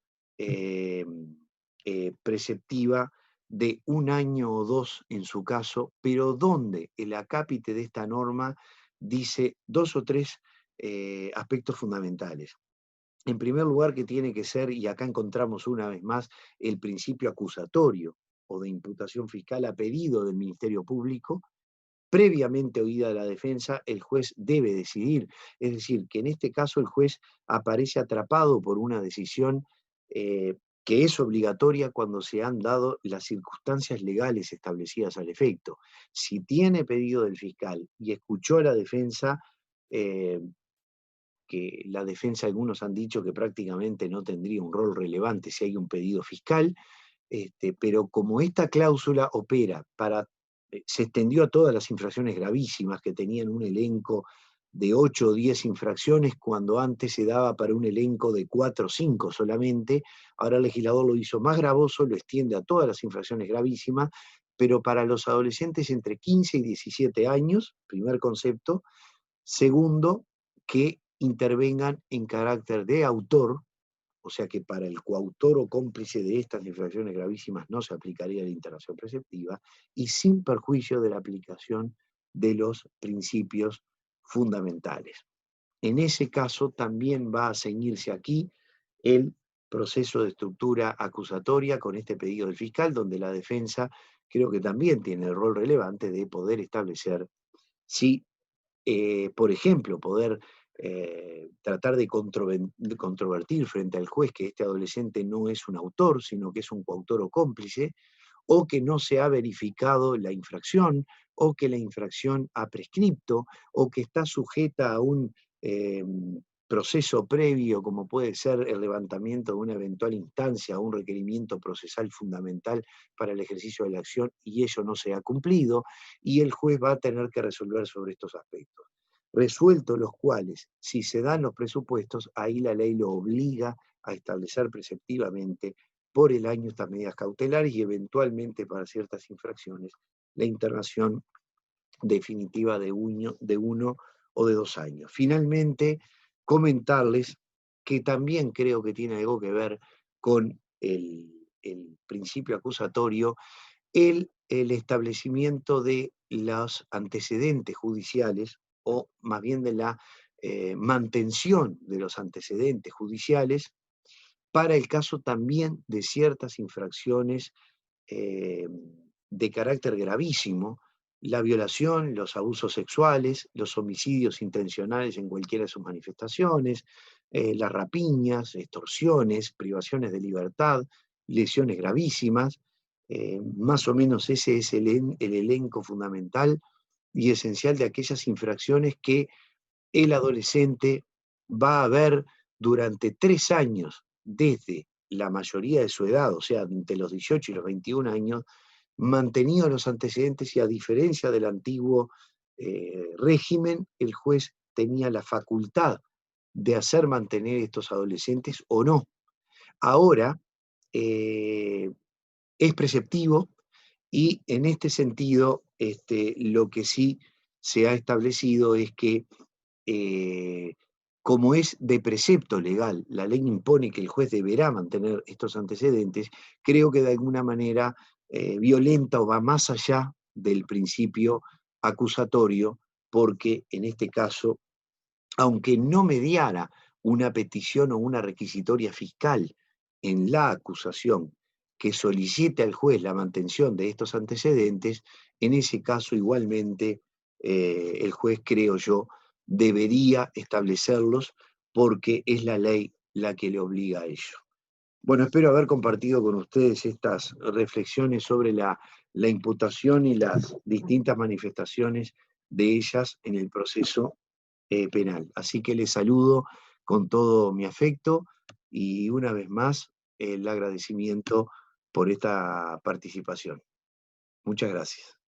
preceptiva de 1 año o 2 en su caso, pero donde el acápite de esta norma dice 2 o 3 aspectos fundamentales. En primer lugar, que tiene que ser, y acá encontramos una vez más, el principio acusatorio o de imputación fiscal a pedido del Ministerio Público. Previamente oída la defensa, el juez debe decidir. Es decir, que en este caso el juez aparece atrapado por una decisión que es obligatoria cuando se han dado las circunstancias legales establecidas al efecto. Si tiene pedido del fiscal y escuchó a la defensa, que la defensa algunos han dicho que prácticamente no tendría un rol relevante si hay un pedido fiscal, pero como esta cláusula opera se extendió a todas las infracciones gravísimas que tenían un elenco de 8 o 10 infracciones, cuando antes se daba para un elenco de 4 o 5 solamente. Ahora el legislador lo hizo más gravoso, lo extiende a todas las infracciones gravísimas, pero para los adolescentes entre 15 y 17 años, primer concepto. Segundo, que intervengan en carácter de autor, o sea que para el coautor o cómplice de estas infracciones gravísimas no se aplicaría la internación preceptiva, y sin perjuicio de la aplicación de los principios fundamentales. En ese caso también va a ceñirse aquí el proceso de estructura acusatoria con este pedido del fiscal, donde la defensa creo que también tiene el rol relevante de poder establecer si, por ejemplo, poder tratar de controvertir frente al juez que este adolescente no es un autor, sino que es un coautor o cómplice, o que no se ha verificado la infracción, o que la infracción ha prescripto, o que está sujeta a un proceso previo, como puede ser el levantamiento de una eventual instancia o un requerimiento procesal fundamental para el ejercicio de la acción, y ello no se ha cumplido, y el juez va a tener que resolver sobre estos aspectos. Resueltos los cuales, si se dan los presupuestos, ahí la ley lo obliga a establecer preceptivamente por el año estas medidas cautelares y eventualmente para ciertas infracciones la internación definitiva de 1 o de 2 años. Finalmente, comentarles que también creo que tiene algo que ver con el principio acusatorio, el establecimiento de los antecedentes judiciales, o más bien de la mantención de los antecedentes judiciales, para el caso también de ciertas infracciones de carácter gravísimo, la violación, los abusos sexuales, los homicidios intencionales en cualquiera de sus manifestaciones, las rapiñas, extorsiones, privaciones de libertad, lesiones gravísimas. Más o menos ese es el elenco fundamental y esencial de aquellas infracciones que el adolescente va a ver durante 3 años, desde la mayoría de su edad, o sea, entre los 18 y los 21 años, mantenido los antecedentes y a diferencia del antiguo régimen, el juez tenía la facultad de hacer mantener estos adolescentes o no. Ahora es preceptivo y en este sentido lo que sí se ha establecido es que como es de precepto legal, la ley impone que el juez deberá mantener estos antecedentes, creo que de alguna manera violenta o va más allá del principio acusatorio, porque en este caso, aunque no mediara una petición o una requisitoria fiscal en la acusación que solicite al juez la mantención de estos antecedentes, en ese caso igualmente el juez, creo yo, debería establecerlos porque es la ley la que le obliga a ello. Bueno, espero haber compartido con ustedes estas reflexiones sobre la imputación y las distintas manifestaciones de ellas en el proceso penal. Así que les saludo con todo mi afecto y una vez más el agradecimiento por esta participación. Muchas gracias.